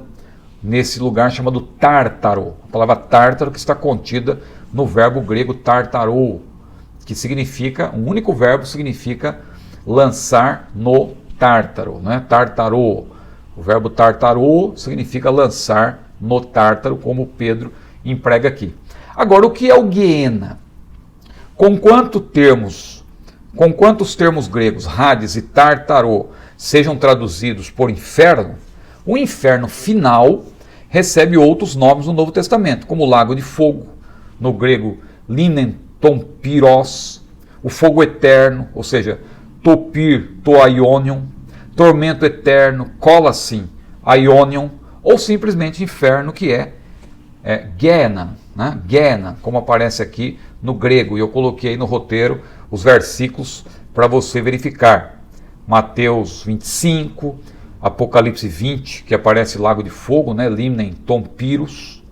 nesse lugar chamado Tártaro. A palavra Tártaro que está contida no verbo grego tartarô, que significa, um único verbo significa lançar no Tártaro, né? Tartarô. O verbo tartarô significa lançar no Tártaro, como Pedro emprega aqui. Agora, o que é o Guiena? Com quantos termos gregos, Hades e Tartarô, sejam traduzidos por inferno, o inferno final recebe outros nomes no Novo Testamento, como lago de fogo, no grego linentompiros, o fogo eterno, ou seja, topir, toaionion, tormento eterno, colassim, aionion, ou simplesmente inferno, que é Gehenna, né? Gehenna, como aparece aqui no grego, e eu coloquei no roteiro os versículos para você verificar. Mateus 25, Apocalipse 20, que aparece lago de fogo, né? Limnem tompiros,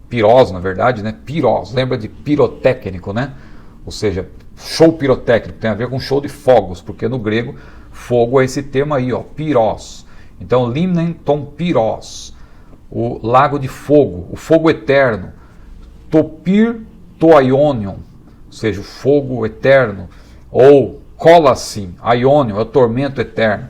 pirós, na verdade, né? Pirós, lembra de pirotécnico, né? Ou seja, show pirotécnico, tem a ver com show de fogos, porque no grego fogo é esse termo aí, ó, pirós. Então, limnem tompiros, o lago de fogo, o fogo eterno, topir toaionion, ou seja, o fogo eterno, ou colassim, aionion, é o tormento eterno.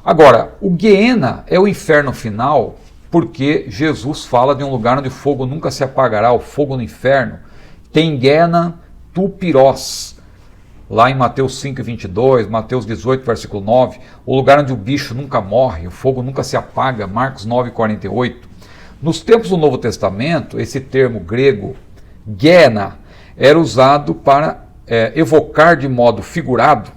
Agora, o Guiena é o inferno final, porque Jesus fala de um lugar onde o fogo nunca se apagará, o fogo no inferno. Tem Guiena tu pirós, lá em Mateus 5, 22, Mateus 18, versículo 9, o lugar onde o bicho nunca morre, o fogo nunca se apaga, Marcos 9, 48. Nos tempos do Novo Testamento, esse termo grego, Guiena, era usado para evocar de modo figurado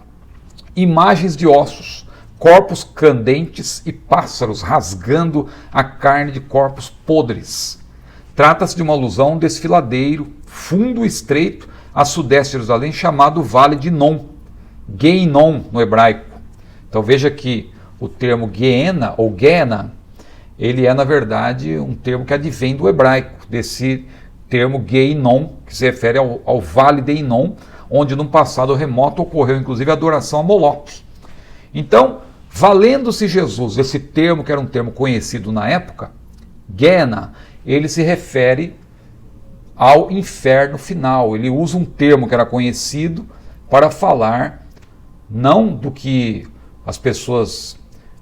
imagens de ossos, corpos candentes e pássaros rasgando a carne de corpos podres. Trata-se de uma alusão a um desfiladeiro fundo e estreito a sudeste de Jerusalém, chamado Vale de Inom, Geinom no hebraico. Então veja que o termo Geena ou Gehenna, ele é na verdade um termo que advém do hebraico, desse termo Geinom, que se refere ao Vale de Inom, onde num passado remoto ocorreu inclusive a adoração a Moloque. Então, valendo-se Jesus, esse termo que era um termo conhecido na época, Gehenna, ele se refere ao inferno final. Ele usa um termo que era conhecido para falar não do que as pessoas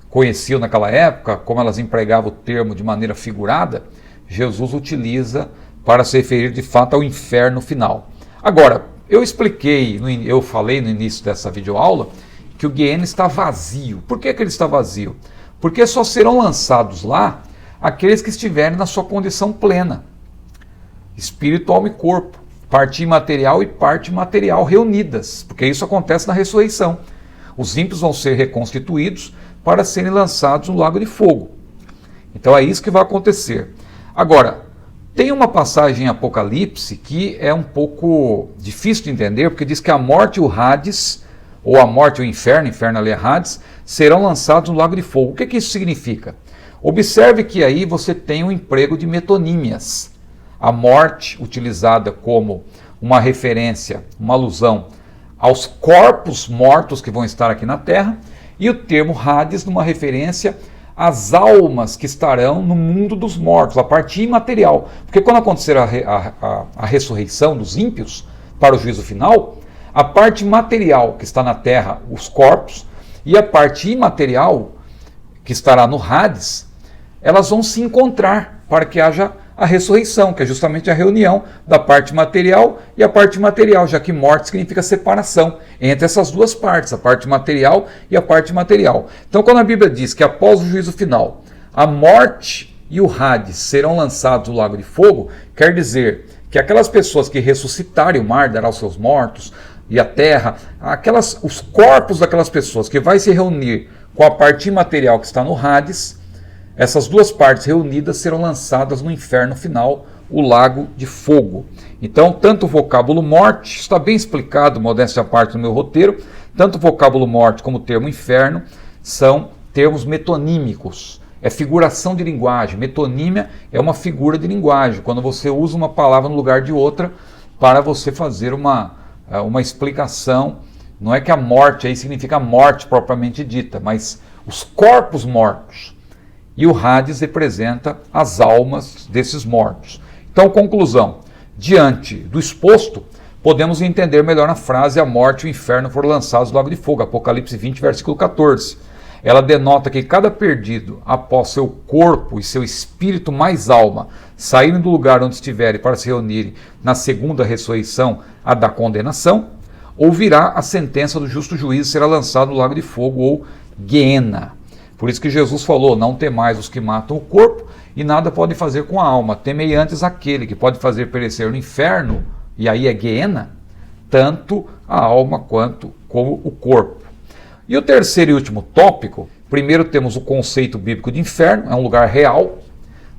conheciam naquela época, como elas empregavam o termo de maneira figurada, Jesus utiliza para se referir de fato ao inferno final. Agora, eu falei no início dessa videoaula que o Guiena está vazio. Por que ele está vazio? Porque só serão lançados lá aqueles que estiverem na sua condição plena, espírito, alma e corpo, parte imaterial e parte material reunidas, porque isso acontece na ressurreição. Os ímpios vão ser reconstituídos para serem lançados no lago de fogo. Então é isso que vai acontecer. Agora, tem uma passagem em Apocalipse que é um pouco difícil de entender, porque diz que a morte e o Hades, ou a morte e o inferno ali é Hades, serão lançados no lago de fogo. O que isso significa? Observe que aí você tem um emprego de metonímias. A morte utilizada como uma referência, uma alusão aos corpos mortos que vão estar aqui na Terra, e o termo Hades numa referência às almas que estarão no mundo dos mortos, a parte imaterial. Porque quando acontecer a ressurreição dos ímpios para o juízo final, a parte material que está na Terra, os corpos, e a parte imaterial que estará no Hades, elas vão se encontrar para que haja a ressurreição, que é justamente a reunião da parte material e a parte imaterial, já que morte significa separação entre essas duas partes, a parte material e a parte imaterial. Então, quando a Bíblia diz que após o juízo final, a morte e o Hades serão lançados no lago de fogo, quer dizer que aquelas pessoas que ressuscitarem, o mar dará os seus mortos, e a terra, os corpos daquelas pessoas que vai se reunir com a parte imaterial que está no Hades, essas duas partes reunidas serão lançadas no inferno final, o lago de fogo. Então, tanto o vocábulo morte, está bem explicado, modéstia à parte no meu roteiro, tanto o vocábulo morte como o termo inferno são termos metonímicos. É figuração de linguagem. Metonímia é uma figura de linguagem, quando você usa uma palavra no lugar de outra para você fazer uma explicação. Não é que a morte aí significa morte propriamente dita, mas os corpos mortos. E o Hades representa as almas desses mortos. Então, conclusão. Diante do exposto, podemos entender melhor a frase: a morte e o inferno foram lançados no lago de fogo. Apocalipse 20, versículo 14. ela denota que cada perdido, após seu corpo e seu espírito mais alma saírem do lugar onde estiverem para se reunirem na segunda ressurreição, a da condenação, ouvirá a sentença do justo juiz e será lançado no lago de fogo ou Guiena. Por isso que Jesus falou: não temais os que matam o corpo e nada podem fazer com a alma, temei antes aquele que pode fazer perecer no inferno, e aí é Guiena, tanto a alma quanto como o corpo. E o terceiro e último tópico, primeiro temos o conceito bíblico de inferno, é um lugar real,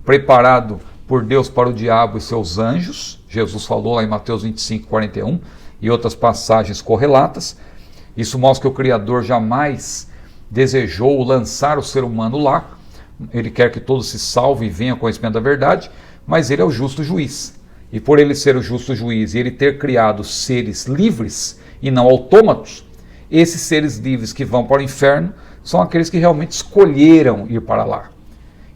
preparado por Deus para o diabo e seus anjos. Jesus falou lá em Mateus 25, 41 e outras passagens correlatas. Isso mostra que o Criador jamais desejou lançar o ser humano lá. Ele quer que todos se salvem e venham ao conhecimento da verdade, mas ele é o justo juiz. E por ele ser o justo juiz e ele ter criado seres livres e não autômatos, esses seres livres que vão para o inferno são aqueles que realmente escolheram ir para lá.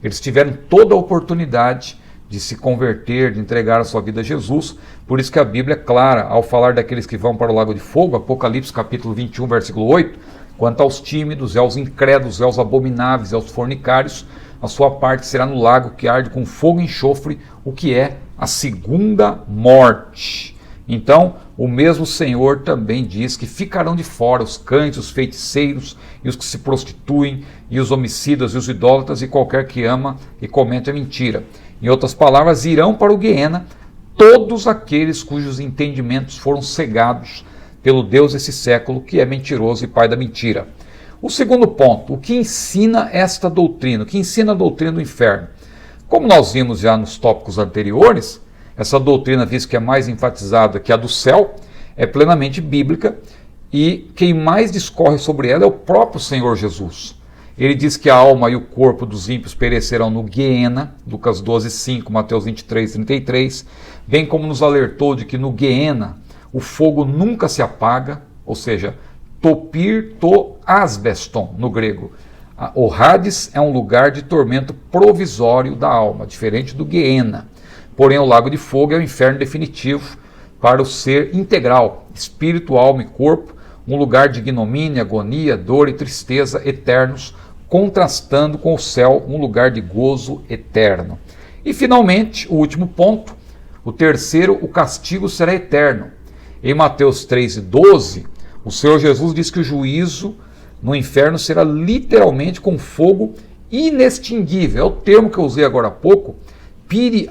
Eles tiveram toda a oportunidade de se converter, de entregar a sua vida a Jesus. Por isso que a Bíblia é clara ao falar daqueles que vão para o lago de fogo, Apocalipse capítulo 21, versículo 8, quanto aos tímidos, e aos incrédulos, e aos abomináveis, e aos fornicários, a sua parte será no lago que arde com fogo e enxofre, o que é a segunda morte. Então, o mesmo Senhor também diz que ficarão de fora os cães, os feiticeiros, e os que se prostituem, e os homicidas, e os idólatras, e qualquer que ama e comete a mentira. Em outras palavras, irão para o Guiena todos aqueles cujos entendimentos foram cegados pelo Deus desse século, que é mentiroso e pai da mentira. O segundo ponto, o que ensina esta doutrina? O que ensina a doutrina do inferno? Como nós vimos já nos tópicos anteriores, essa doutrina, visto que é mais enfatizada que a do céu, é plenamente bíblica, e quem mais discorre sobre ela é o próprio Senhor Jesus. Ele diz que a alma e o corpo dos ímpios perecerão no Guiena, Lucas 12, 5, Mateus 23, 33, bem como nos alertou de que no Guiena o fogo nunca se apaga, ou seja, topir to asbeston no grego. O Hades é um lugar de tormento provisório da alma, diferente do Guiena. Porém, o lago de fogo é o inferno definitivo para o ser integral, espírito, alma e corpo, um lugar de ignomínia, agonia, dor e tristeza eternos, contrastando com o céu, um lugar de gozo eterno. E, finalmente, o último ponto, o terceiro, o castigo será eterno. Em Mateus 3:12, o Senhor Jesus diz que o juízo no inferno será literalmente com fogo inextinguível. É o termo que eu usei agora há pouco, piri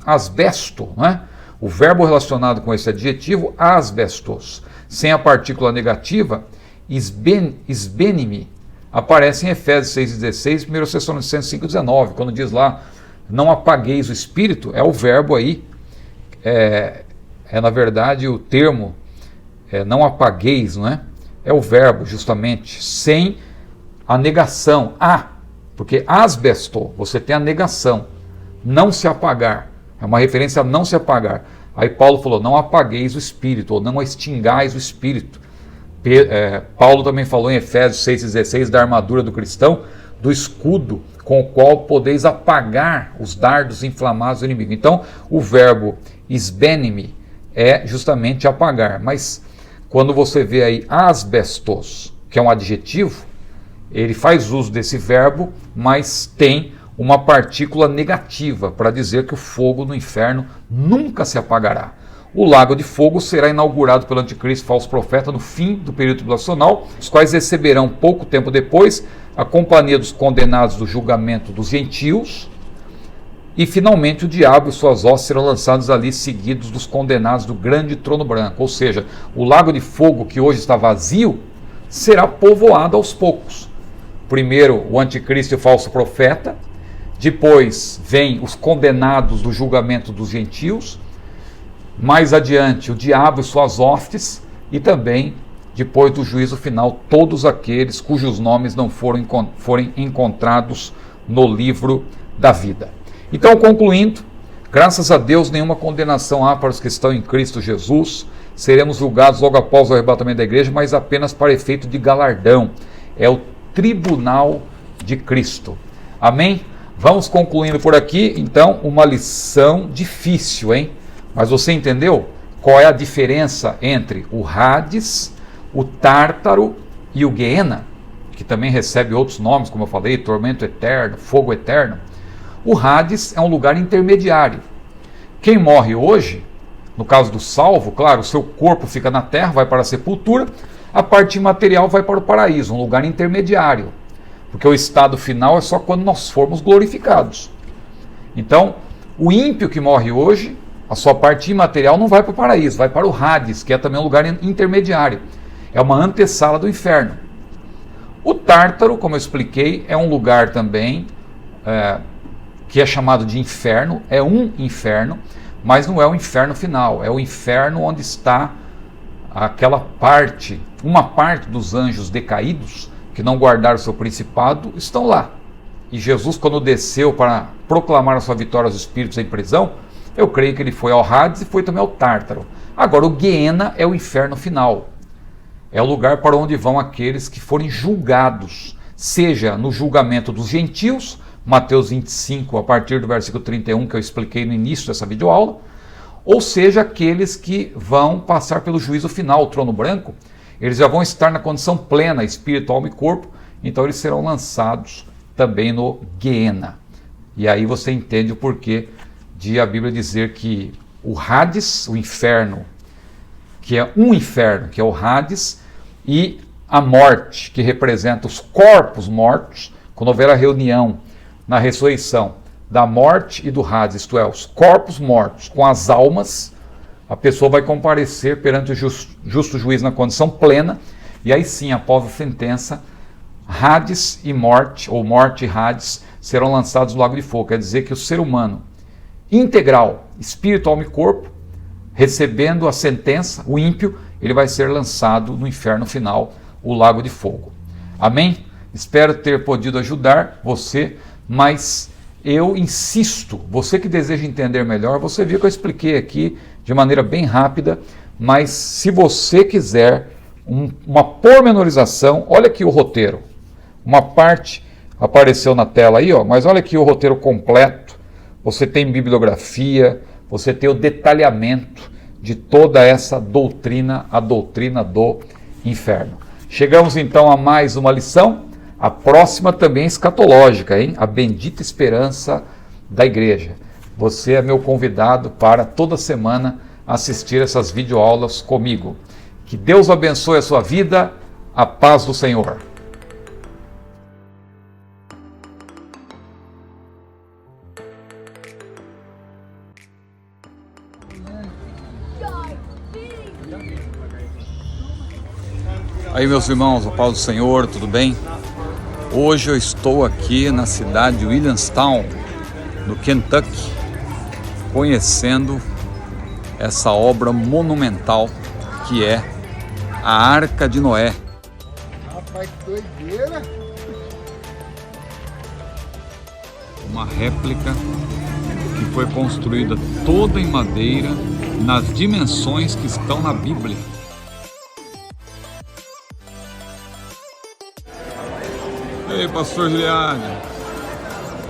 asbesto, não é? O verbo relacionado com esse adjetivo, asbestos, sem a partícula negativa, isbenime, aparece em Efésios 6,16, 1 Tessalonicenses 5,19, quando diz lá, não apagueis o espírito, é o verbo aí, na verdade o termo, não apagueis, não é? É o verbo justamente, sem a negação, porque asbesto, você tem a negação, não se apagar, é uma referência a não se apagar. Aí Paulo falou, não apagueis o espírito, ou não extingais o espírito. Paulo também falou em Efésios 6,16 da armadura do cristão, do escudo com o qual podeis apagar os dardos inflamados do inimigo. Então, o verbo isbenime é justamente apagar, mas quando você vê aí asbestos, que é um adjetivo, ele faz uso desse verbo, mas tem uma partícula negativa para dizer que o fogo no inferno nunca se apagará. O lago de fogo será inaugurado pelo anticristo falso profeta no fim do período tribulacional, os quais receberão pouco tempo depois a companhia dos condenados do julgamento dos gentios, e finalmente o diabo e suas hostes serão lançados ali, seguidos dos condenados do grande trono branco. Ou seja, o lago de fogo, que hoje está vazio, será povoado aos poucos. Primeiro o anticristo e o falso profeta, depois vem os condenados do julgamento dos gentios, mais adiante o diabo e suas hostes, e também, depois do juízo final, todos aqueles cujos nomes não forem encontrados no livro da vida. Então, concluindo, graças a Deus, nenhuma condenação há para os que estão em Cristo Jesus. Seremos julgados logo após o arrebatamento da igreja, mas apenas para efeito de galardão. É o tribunal de Cristo. Amém? Vamos concluindo por aqui, então, uma lição difícil, hein? Mas você entendeu qual é a diferença entre o Hades, o Tártaro e o Guiena? que também recebe outros nomes, como eu falei, tormento eterno, fogo eterno. O Hades é um lugar intermediário. Quem morre hoje, no caso do salvo, claro, o seu corpo fica na terra, vai para a sepultura, a parte imaterial vai para o paraíso, um lugar intermediário. Porque o estado final é só quando nós formos glorificados. Então, o ímpio que morre hoje, a sua parte imaterial não vai para o paraíso, vai para o Hades, que é também um lugar intermediário. É uma antessala do inferno. O Tártaro, como eu expliquei, é um lugar também que é chamado de inferno, é um inferno, mas não é o inferno final, é o inferno onde está aquela parte, uma parte dos anjos decaídos, que não guardaram o seu principado, estão lá. E Jesus, quando desceu para proclamar a sua vitória aos espíritos em prisão, eu creio que ele foi ao Hades e foi também ao Tártaro. Agora, o Guiena é o inferno final. É o lugar para onde vão aqueles que forem julgados, seja no julgamento dos gentios, Mateus 25, a partir do versículo 31, que eu expliquei no início dessa videoaula, ou seja, aqueles que vão passar pelo juízo final, o trono branco, eles já vão estar na condição plena, espírito, alma e corpo, então eles serão lançados também no Guiena. E aí você entende o porquê de a Bíblia dizer que o Hades, o inferno, que é um inferno, que é o Hades, e a morte, que representa os corpos mortos, quando houver a reunião na ressurreição da morte e do Hades, isto é, os corpos mortos com as almas, a pessoa vai comparecer perante o justo juiz na condição plena, e aí sim, após a sentença, Hades e morte, ou morte e Hades, serão lançados no lago de fogo. Quer dizer que o ser humano integral, espírito, alma e corpo, recebendo a sentença, o ímpio, ele vai ser lançado no inferno final, o lago de fogo. Amém? Espero ter podido ajudar você, mas eu insisto, você que deseja entender melhor, você viu que eu expliquei aqui de maneira bem rápida, mas se você quiser uma pormenorização, olha aqui o roteiro. Uma parte apareceu na tela aí, ó, mas olha aqui o roteiro completo. Você tem bibliografia, você tem o detalhamento de toda essa doutrina, a doutrina do inferno. Chegamos então a mais uma lição, a próxima também é escatológica, hein? A bendita esperança da igreja. Você é meu convidado para toda semana assistir essas videoaulas comigo. Que Deus abençoe a sua vida, a paz do Senhor. Aí, meus irmãos, a paz do Senhor, tudo bem? Hoje eu estou aqui na cidade de Williamstown, no Kentucky, conhecendo essa obra monumental que é a Arca de Noé. Rapaz, que doideira! Uma réplica que foi construída toda em madeira, nas dimensões que estão na Bíblia. Ei, pastor Gilead,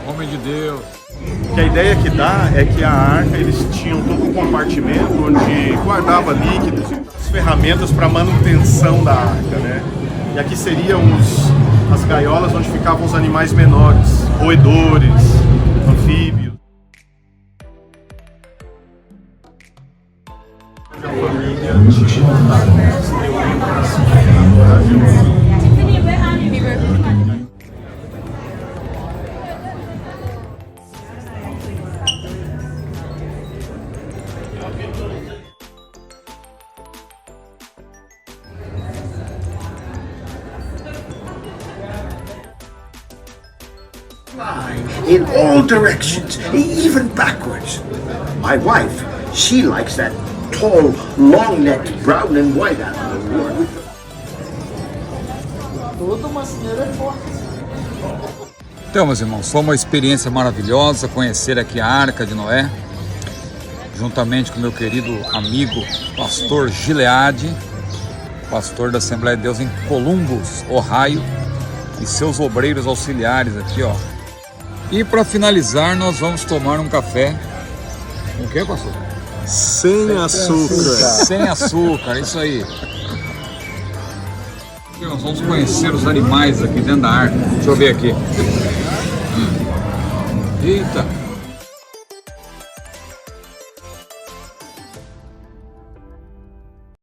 homem de Deus. Que a ideia que dá é que a arca, eles tinham todo um compartimento onde guardava líquidos e as ferramentas para manutenção da arca, né? E aqui seriam as gaiolas onde ficavam os animais menores, roedores, anfíbios. A família se reuniu para se in all directions, even backwards. My wife, she likes that tall, long-necked brown and white animal. Toda marceneiro é forte. Então, meus irmãos, foi uma experiência maravilhosa conhecer aqui a Arca de Noé, juntamente com meu querido amigo, pastor Gilead, pastor da Assembleia de Deus em Columbus, Ohio, e seus obreiros auxiliares aqui, ó. E para finalizar, nós vamos tomar um café. Com o que, pastor? Sem açúcar. Sem açúcar, isso aí. Aqui nós vamos conhecer os animais aqui dentro da arca. Deixa eu ver aqui. Eita!